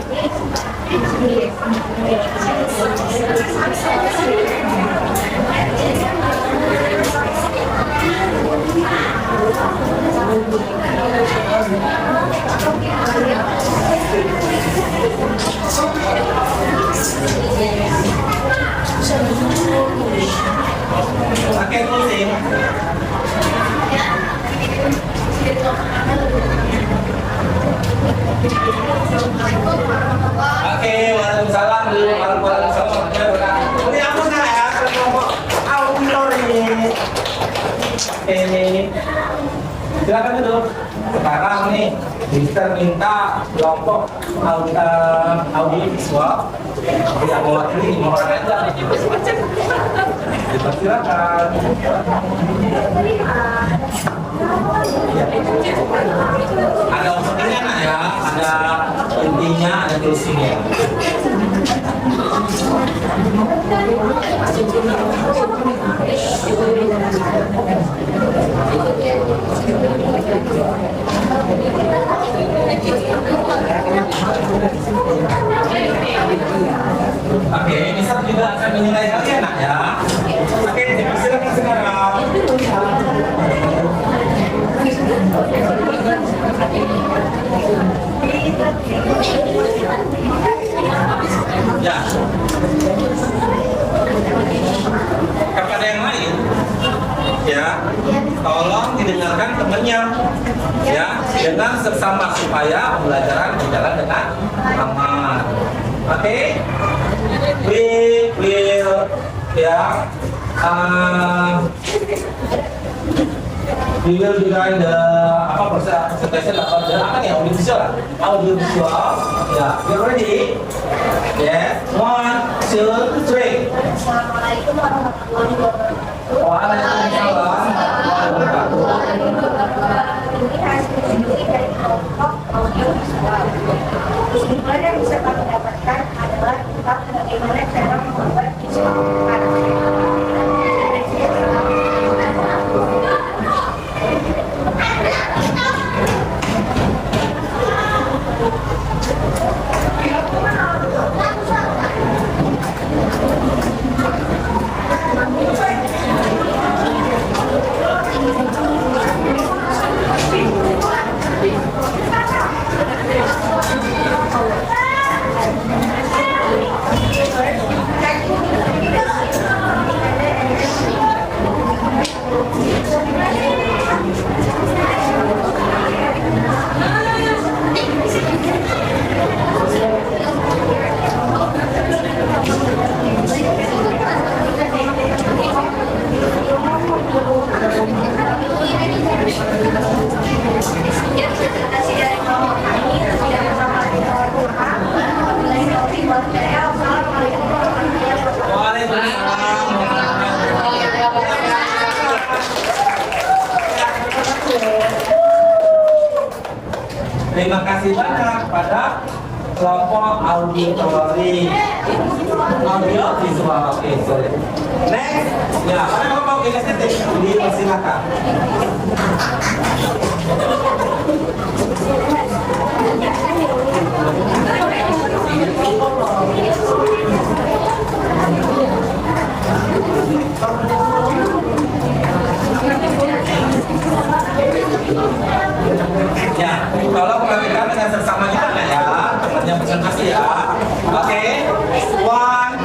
Pakai pusing. Oke, waalaikumsalam. Ini aku ya, kelompok auditori. Oke, silakan duduk. Sekarang nih, Mister minta kelompok audiovisual yang mewakili 5 orang aja. Dipersilakan. Ya. Ada usulnya nak ya? ada intinya, ada closingnya. Oke, Nisa juga akan menilai kalian nak ya. Oke, silakan sekarang. Ya. Kepada yang lain, ya, tolong didengarkan temannya, ya, dengan seksama supaya pembelajaran berjalan dengan aman. Oke, we will, ya, we will design the presentation about the audio visual, ya, you ready? Yes, 1, 2, 3. Assalamualaikum warahmatullahi wabarakatuh. Waalaikumsalam warahmatullahi wabarakatuh. Ini hasil studi dari kelompok audio visual. Kesimpulan yang bisa kami dapatkan adalah tentang bagaimana cara membuat visual Terima kasih banyak pada kelompok auditori audio visual. Oke, sorry. Next, ya, pada kelompok kinestetik dipersilakan. Ya, kalau perhatikan dengan seksama kita nggak ya, temannya presentasi ya. Oke, 1,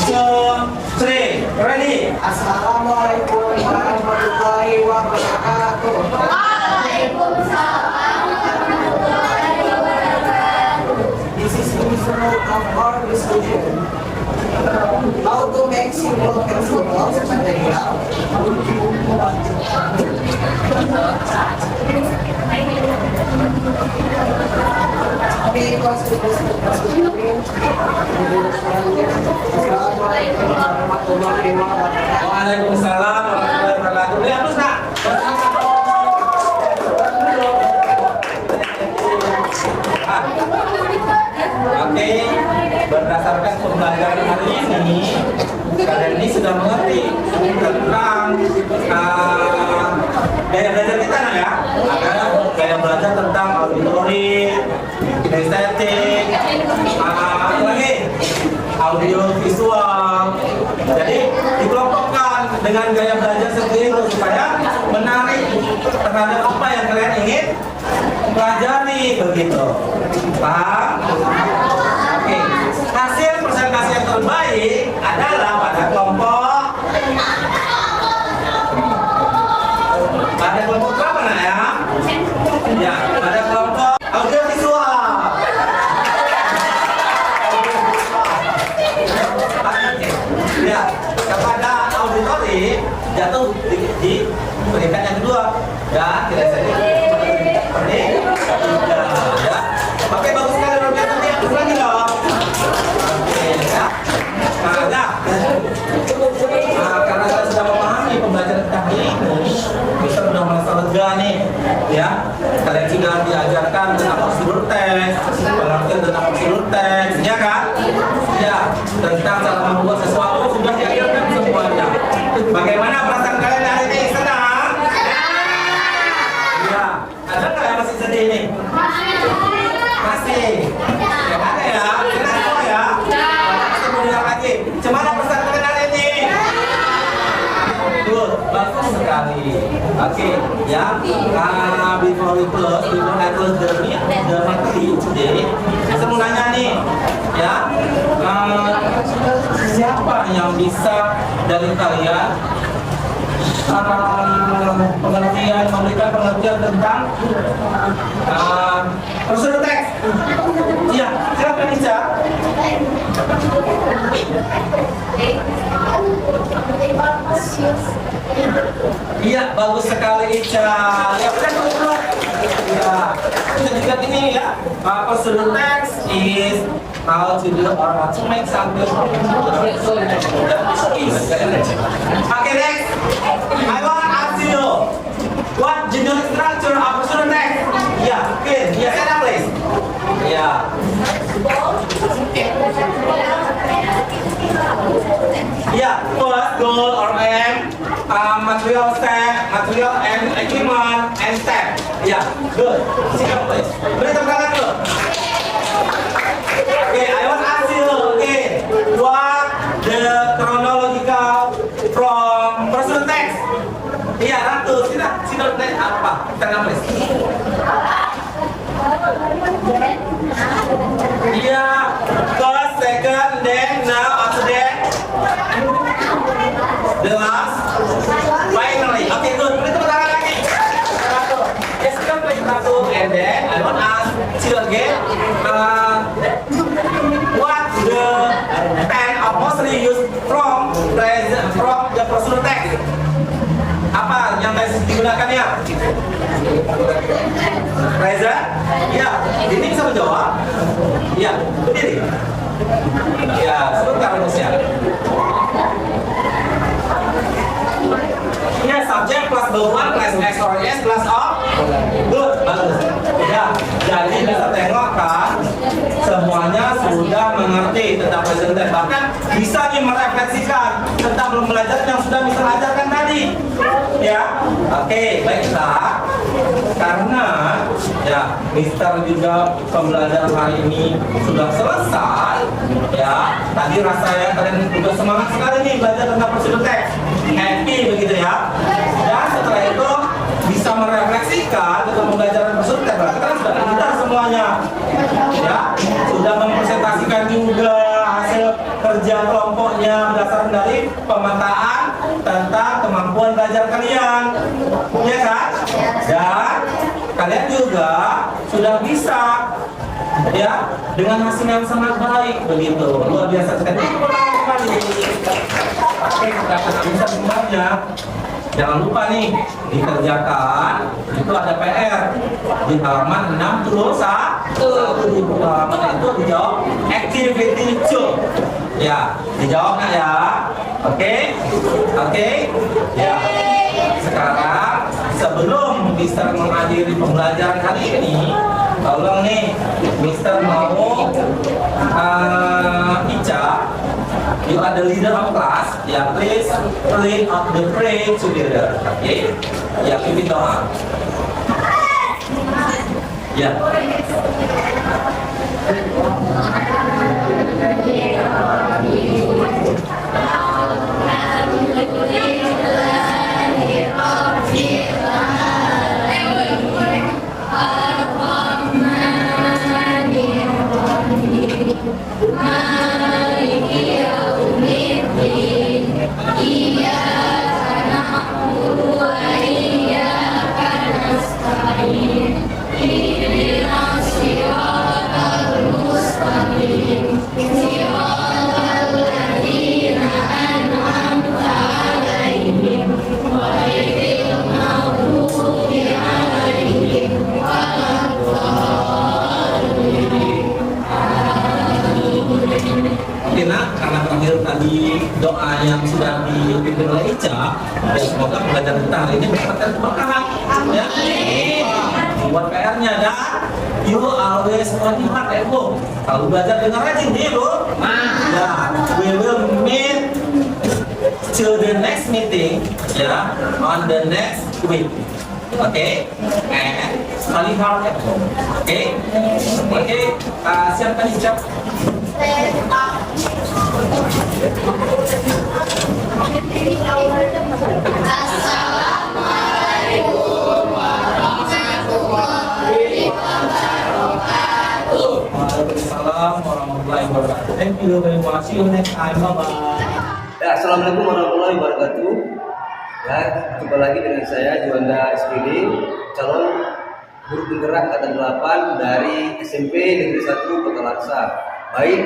2, 3, ready? Assalamualaikum warahmatullahi wabarakatuh. Waalaikumsalam warahmatullahi wabarakatuh. This is the visual of our discussion. How to make simple and simple material. Because it is Assalamualaikum warahmatullahi wabarakatuh. Waalaikumsalam warahmatullahi wabarakatuh. Lihat terus nak. Oke, berdasarkan pembelajaran hari ini, kalian ini sudah mengerti tentang gaya belajar kita nah ya. Ada gaya belajar tentang auditori, kinestetik, apa lagi? Audio visual. Jadi dikelompokkan dengan gaya belajar seperti itu supaya menarik terhadap apa yang kalian ingin pelajari begitu. Paham? Oke. Hasil presentasi yang terbaik adalah pada kelompok berapa nah ya? Ya, pada kelompok audio visual. Ya, kepada auditori jatuh di peringkat yang kedua. Ya, tidak saja seperti ya. Oke, bagus sekali Robian, nanti atas lagi dong. Oke, ya. Karena saya sudah memahami pembelajaran tentang ini, kita sudah merasa lega nih, ya. Kalian sudah diajarkan tentang prosedur tes, teks, pengertian tentang prosedur teks, ya kan? Ya, tentang cara membuat sesuatu sudah diajarkan semuanya. Bagaimana perasaan kalian hari ini? Senang? Ya, ada nggak yang masih sedih ini? Masih? Ya ada ya? Kita semua ya? Kita mau dengar lagi. Gimana perasaan kalian hari ini? Good, bagus sekali. Oke, ya. Before we close the materi today, saya mau nanya nih, ya, siapa yang bisa dari kalian memberikan pengertian tentang prosedur teks? Iya, silakan Ica. Iya, bagus sekali Ica. Ya, udah dulu. Ya, kita juga ini ya. Prosedur teks is how to do or how to make something. Okay, next. I want to ask you, what general structure of prosedur text? Yeah, okay. Yeah, stand up, please. Yeah. Yeah, first goal or aim, material step, material and equipment and step. Yeah, good. Sit down, please. Beri tepuk tangan dulu. Okay, I want to ask you, okay, what the chronological from prosedur text? Iya, Ratu, sit down, apa? Stand up, please. Iya, first, second, then, now, after that, the last, finally. Okay, good. Beri tepuk tangan lagi. Ratu. Yes, sit down, please, Ratu. And then, I want to ask you again, what the pen of mostly used from the prosedur text? Apa yang digunakan ya? Reza? Ya, ini bisa menjawab? Ya, berdiri. Ya, sebentar rumusnya. Ya, subjek plus beban plus X or S plus O. Good, bagus. Ya, jadi bisa tengok kan, semuanya sudah mengerti tentang prosedur teks. Bahkan bisa nih merefleksikan tentang belum belajar yang sudah bisa ajarkan tadi. Ya, oke, baiklah. Karena ya, Mister juga pembelajaran hari ini sudah selesai. Ya, tadi rasanya kalian juga semangat sekali nih belajar tentang prosedur teks. Happy begitu ya. Dan setelah itu bisa merefleksikan tentang pembelajaran prosedur teks. Kita sudah pintar semuanya. Ya, sudah mempresentasikan juga hasil kerja kelompoknya berdasarkan dari pemetaan tentang kemampuan belajar kalian, ya kan? Dan kalian juga sudah bisa, ya, dengan hasil yang sangat baik begitu, luar biasa sekali. Bisa semuanya. Jangan lupa nih dikerjakan. Itu ada PR di halaman 61. Di halaman itu dijawab activity 2. Ya, dijawab nggak ya? Oke, oke. Ya. Sekarang sebelum Mister mengakhiri pembelajaran hari ini, tolong nih Mister mau Ica, you are the leader of class, ya, please lead up the pray together. Oke, ya, pimpin doa. Ya. Karena terakhir tadi doa yang sudah dipimpin oleh Ica, dan semoga pembelajaran kita hari ini mendapatkan keberkahan. Ya. buat PR-nya dan you always working hard at home. Kalau belajar dengan rajin nih bro. Ya, we will meet till the next meeting ya on the next week. Oke, and study hard at home. Oke, siapkan hijab. Waalaikumsalam warahmatullahi wabarakatuh. Thank you very much. See you next time. Bye bye. Ya, assalamualaikum warahmatullahi wabarakatuh. Ya, jumpa lagi dengan saya Juanda SPD, calon guru penggerak angkatan 8 dari SMP Negeri 1 Kota Laksa. Baik,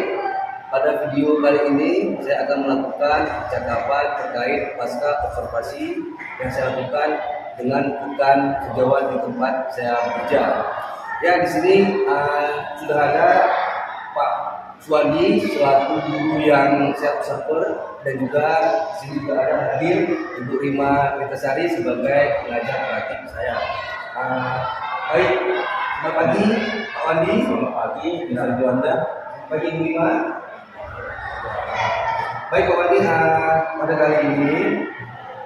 pada video kali ini saya akan melakukan percakapan terkait pasca observasi yang saya lakukan dengan rekan sejawat di tempat saya bekerja. Ya, di sini sudah ada Pak Suwandi selaku guru yang saya observer, dan juga di sini juga ada hadir Ibu Rima Metasari sebagai pengajar praktik saya. Baik, selamat pagi Pak Wandi. Selamat pagi, Bisa Juanda. Pagi Ibu Rima. Baik Pak Wandi, pada kali ini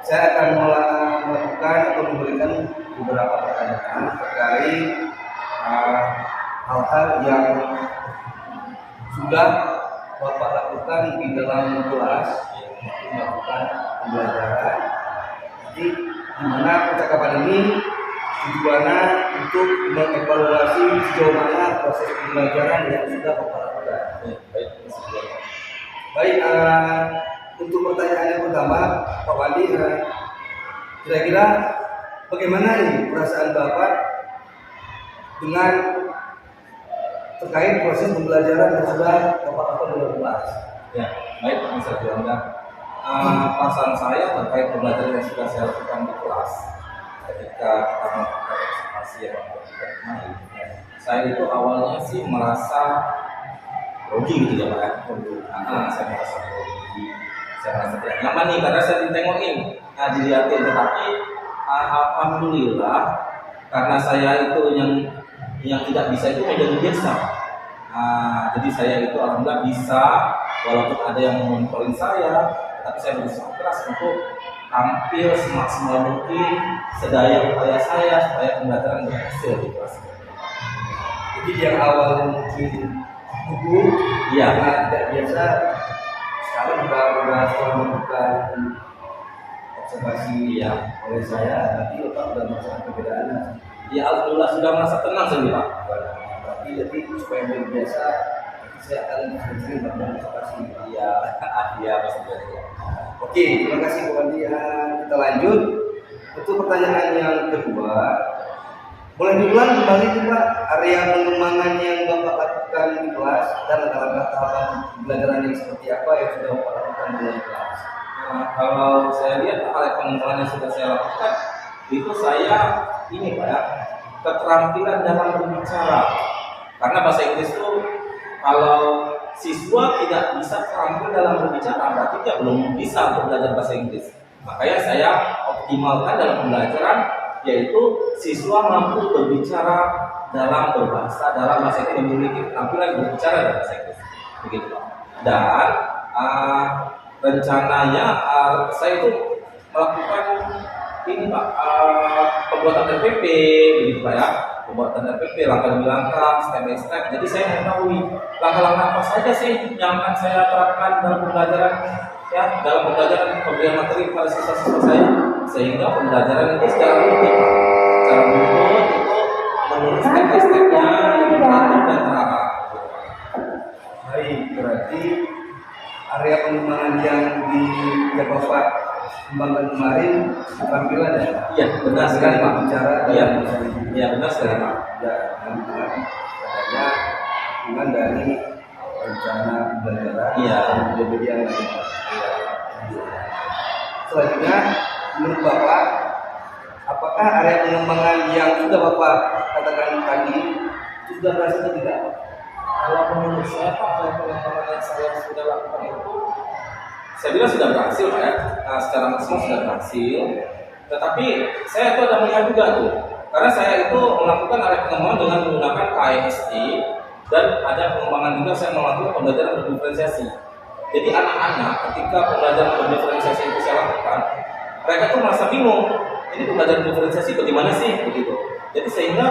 saya akan melakukan atau memberikan beberapa pertanyaan terkait hal-hal yang sudah Bapak lakukan di dalam kelas, yaitu melakukan pembelajaran. Jadi, di mana percakapan ini tujuannya untuk mengevaluasi sejauh mana proses pembelajaran yang sudah Bapak lakukan. Baik, untuk pertanyaan yang pertama, Pak Wandi, kira-kira bagaimana nih perasaan Bapak dengan terkait proses pembelajaran yang sudah Bapak lakukan dalam kelas? Ya, baik Bisa Juanda. Perasaan saya terkait pembelajaran yang sudah saya lakukan di kelas ketika kita melakukan observasi yang kita kemarin, saya itu awalnya sih merasa grogi gitu ya Pak ya. Saya merasa grogi, saya merasa tidak nyaman nih karena saya ditengokin, dilihatin. Tetapi alhamdulillah karena saya itu yang tidak bisa itu menjadi biasa. Jadi saya itu alhamdulillah bisa, walaupun ada yang memonitoring saya, tapi saya berusaha keras untuk tampil semaksimal mungkin sedaya upaya saya supaya pembelajaran berhasil di kelas. Jadi yang awalnya mungkin gugup, karena tidak biasa, sekarang sudah setelah melakukan observasi oleh saya, tapi Bapak sudah merasakan perbedaannya. Ya alhamdulillah sudah merasa tenang sendiri Pak. Berarti jadi supaya lebih biasa, saya akan sering melakukan observasi. Iya pasti. Oke, terima kasih Pak Wandi. Kita lanjut untuk pertanyaan yang kedua. Boleh diulang kembali Pak area pengembangan yang Bapak lakukan di kelas dan langkah tahapan pembelajaran yang seperti apa yang sudah Bapak lakukan di dalam kelas? Kalau saya lihat area pengembangan yang sudah saya lakukan itu saya ini Pak ya, keterampilan dalam berbicara. Karena bahasa Inggris itu kalau siswa tidak bisa terampil dalam berbicara, berarti dia belum bisa untuk belajar bahasa Inggris. Makanya saya optimalkan dalam pembelajaran, yaitu siswa mampu berbicara dalam berbahasa, dalam bahasa Inggris, memiliki keterampilan berbicara dalam bahasa Inggris. Begitu Pak. Dan rencananya saya itu melakukan ini Pak, pembuatan RPP, begitu Pak ya. Pembuatan RPP, langkah demi langkah, step by step. Jadi saya mengetahui langkah-langkah apa saja sih yang akan saya terapkan dalam pembelajaran, ya, dalam pembelajaran pemberian materi pada siswa-siswa saya, sehingga pembelajaran itu secara rutin, itu menurut step by stepnya yang teratur dan terarah. Baik, berarti area pengembangan yang Bapak kembangkan kemarin keterampilan ya? Iya, benar sekali Pak. Bicara Iya, benar sekali Pak. Ya, adanya hubungan dari rencana pembelajaran dan media yang lain. Selanjutnya, menurut Bapak, apakah area pengembangan yang sudah Bapak katakan tadi itu sudah berhasil atau tidak? Kalau menurut saya Pak, area pengembangan yang saya sudah lakukan itu saya bilang sudah berhasil Pak ya, secara maksimal sudah berhasil. Tetapi saya tuh ada melihat juga tuh Karena saya itu melakukan area pengembangan dengan menggunakan KSE dan ada pengembangan juga saya melakukan pembelajaran berdiferensiasi. Jadi anak-anak ketika pembelajaran berdiferensiasi itu saya lakukan, mereka tuh merasa bingung. Ini pembelajaran diferensiasi bagaimana sih begitu. Jadi sehingga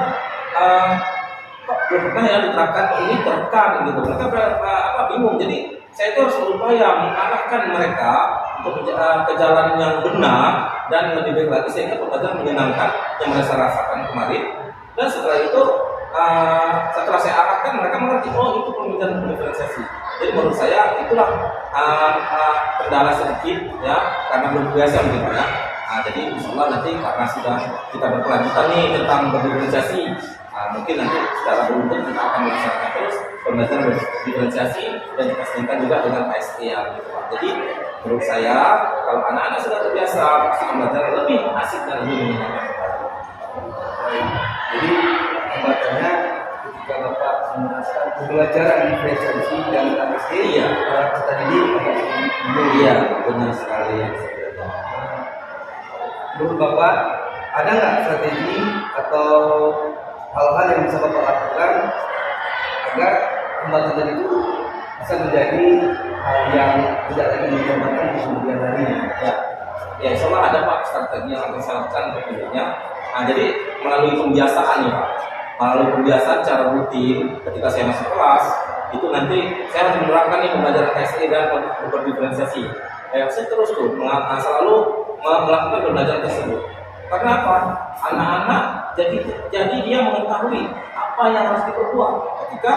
kok belum pernah ya diterapkan ini terekam gitu. Mereka bingung. Jadi saya itu harus berupaya mengarahkan mereka untuk ke jalan yang benar dan lebih baik lagi sehingga pembelajaran menyenangkan yang mereka rasakan kemarin. Dan setelah itu setelah saya arahkan mereka mengerti itu pembelajaran diferensiasi. Jadi menurut saya itulah kendala sedikit ya karena belum biasa begitu ya. Jadi insyaallah nanti karena sudah kita berkelanjutan nih tentang berdiferensiasi, mungkin nanti secara beruntun kita akan melaksanakan terus pembelajaran berdiferensiasi dan dipastikan juga dengan KSE yang gitu. Jadi menurut saya kalau anak-anak sudah terbiasa pasti pembelajaran lebih asik dan lebih menyenangkan. Jadi pembacaannya ketika Bapak menjelaskan pembelajaran diferensiasi dan KSE, Iya. para peserta didik Iya, benar sekali yang saya bilang. menurut Bapak ada nggak strategi atau hal-hal yang bisa Bapak lakukan agar pembelajaran itu bisa menjadi hal yang tidak lagi dikorbankan di kemudian hari? Ya, insya Allah ada Pak strategi yang akan saya lakukan tentunya. Jadi melalui pembiasaan nih Pak, melalui pembiasaan cara rutin ketika saya masuk kelas itu nanti saya harus menerapkan nih pembelajaran KSE dan berdiferensiasi. Saya terus tuh selalu melakukan pembelajaran tersebut. Karena apa? Anak-anak jadi dia mengetahui apa yang harus diperbuat ketika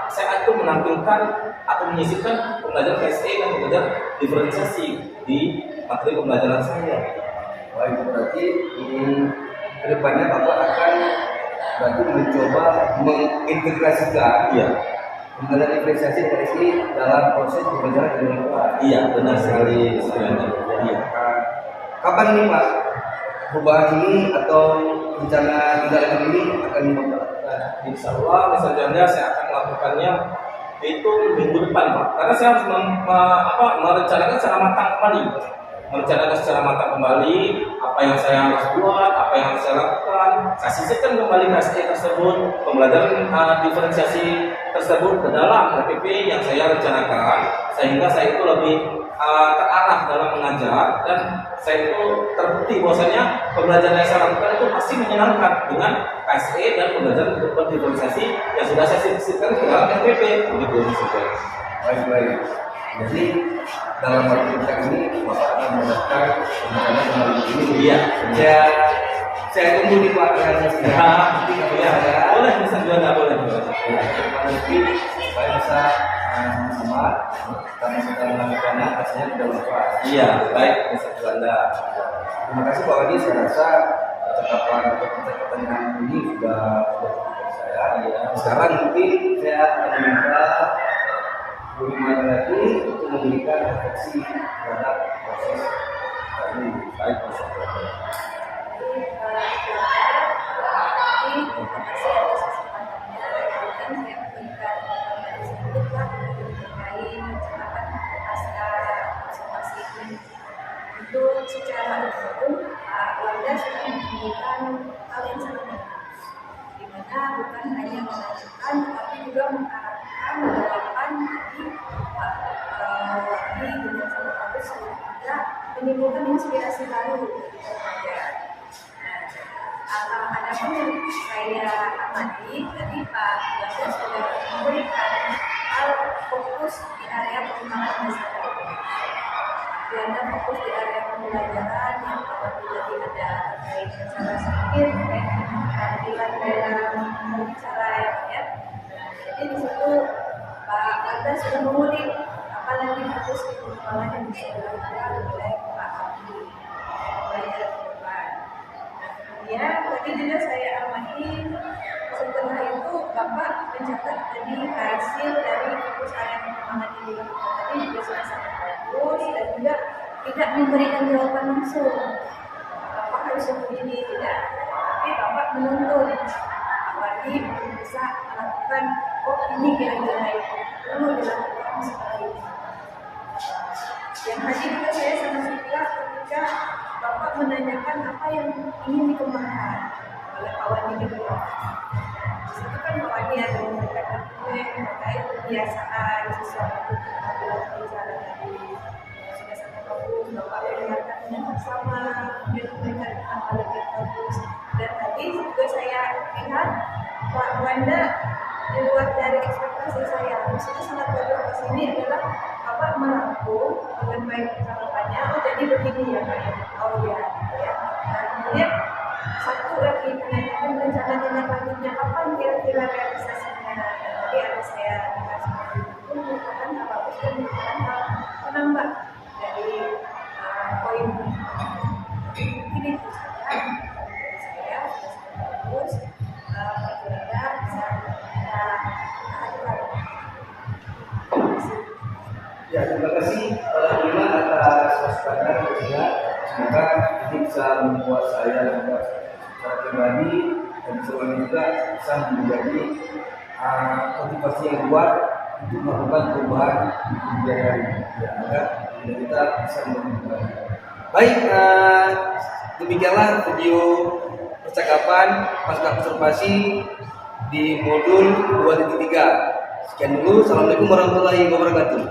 saya itu menampilkan atau menyisipkan pembelajaran KSE dan pembelajaran diferensiasi di materi pembelajaran saya. Baik, berarti kedepannya Bapak akan berarti mencoba mengintegrasikan pembelajaran diferensiasi dan KSE dalam proses pembelajaran di dalam kelas. Iya, benar sekali. Iya. Kapan nih Pak perubahan ini atau rencana tidak lanjut ini akan dilakukan? Insya Allah misalnya saya akan melakukannya itu minggu depan Pak. Karena saya harus merencanakan secara matang kembali. Apa yang saya harus buat, apa yang harus saya lakukan. Saya sisipkan kembali KSE tersebut, pembelajaran diferensiasi tersebut ke dalam RPP yang saya rencanakan, sehingga saya itu lebih terarah dalam mengajar dan saya itu terbukti bahwasanya pembelajaran yang saya lakukan itu pasti menyenangkan dengan KSE dan pembelajaran diferensiasi yang sudah saya sisipkan ke dalam RPP. Begitu maksudnya. Baik. Jadi dalam waktu dekat ini Bapak akan mendaftar pembelajaran ini. Iya. Saya tunggu di Pak realisasinya. Boleh bisa juga nggak boleh. Nanti supaya bisa sama karena setelah melakukannya hasilnya sudah lupa. Iya, baik bisa Anda. Terima kasih Pak Wadi, saya rasa percakapan atau pertanyaan ini sudah cukup saya. Iya. Sekarang mungkin saya akan meminta Bu Iman lagi untuk memberikan refleksi terhadap proses ini. Baik, bisa. Untuk secara umum, Wanda sudah memberikan hal yang sangat bagus, di mana bukan hanya mengajarkan, tapi juga mengarahkan jawaban di dunia sangat bagus juga menimbulkan inspirasi baru bagi pelajar. Ada pun yang saya amati tadi Pak Wanda sudah memberikan hal fokus di area pengembangan masyarakat. Anda fokus di area pembelajaran yang apabila tidak ada terkait secara sedikit terkait keterampilan dalam berbicara ya. Jadi di situ Pak Wanda sudah mengulik apalagi fokus di pengembangan yang bisa dilakukan oleh Pak Abdi pelajar ke depan. Ya, tadi juga saya amati setelah itu Bapak mencatat tadi hasil dari fokus area pengembangan yang dilakukan tadi juga sudah sangat bagus dan juga tidak memberikan jawaban langsung. Bapak harus begini tidak, tapi Bapak menuntun Wadi untuk bisa melakukan ini kira-kira itu perlu dilakukan seperti ini. Yang tadi juga saya sangat suka ketika Bapak menanyakan apa yang ingin dikembangkan. oleh kawan ini berdua. Itu kan bahwa dia ada memberikan dokumen terkait kebiasaan sesuatu bicara tadi sudah sangat bagus, bapak melihatnya bersama, dia memberikan hal yang bagus. Dan tadi juga saya lihat Pak Wanda di luar dari ekspektasi saya, maksudnya sangat bagus di sini adalah bapak merangkum dengan baik percakapannya. Oh jadi begini ya Pak ya, oh ya, gitu ya. Nah kemudian satu lagi menanyakan rencana tindak lanjutnya kapan kira-kira realisasinya. Jadi ada saya dikasih itu merupakan hal bagus dan merupakan hal penambah dari poin ini itu saja dari saya sudah sangat bagus. Perkiraan bisa kita ajukan. Terima kasih. Ya, terima kasih para Bima atas masukannya juga. Semoga ini bisa membuat saya juga secara pribadi dan semuanya juga bisa menjadi motivasi yang kuat untuk melakukan perubahan di kemudian hari. Ya, agar kita bisa melakukan. Baik, demikianlah video percakapan pasca observasi di modul 2.3. Sekian dulu. Assalamualaikum warahmatullahi wabarakatuh.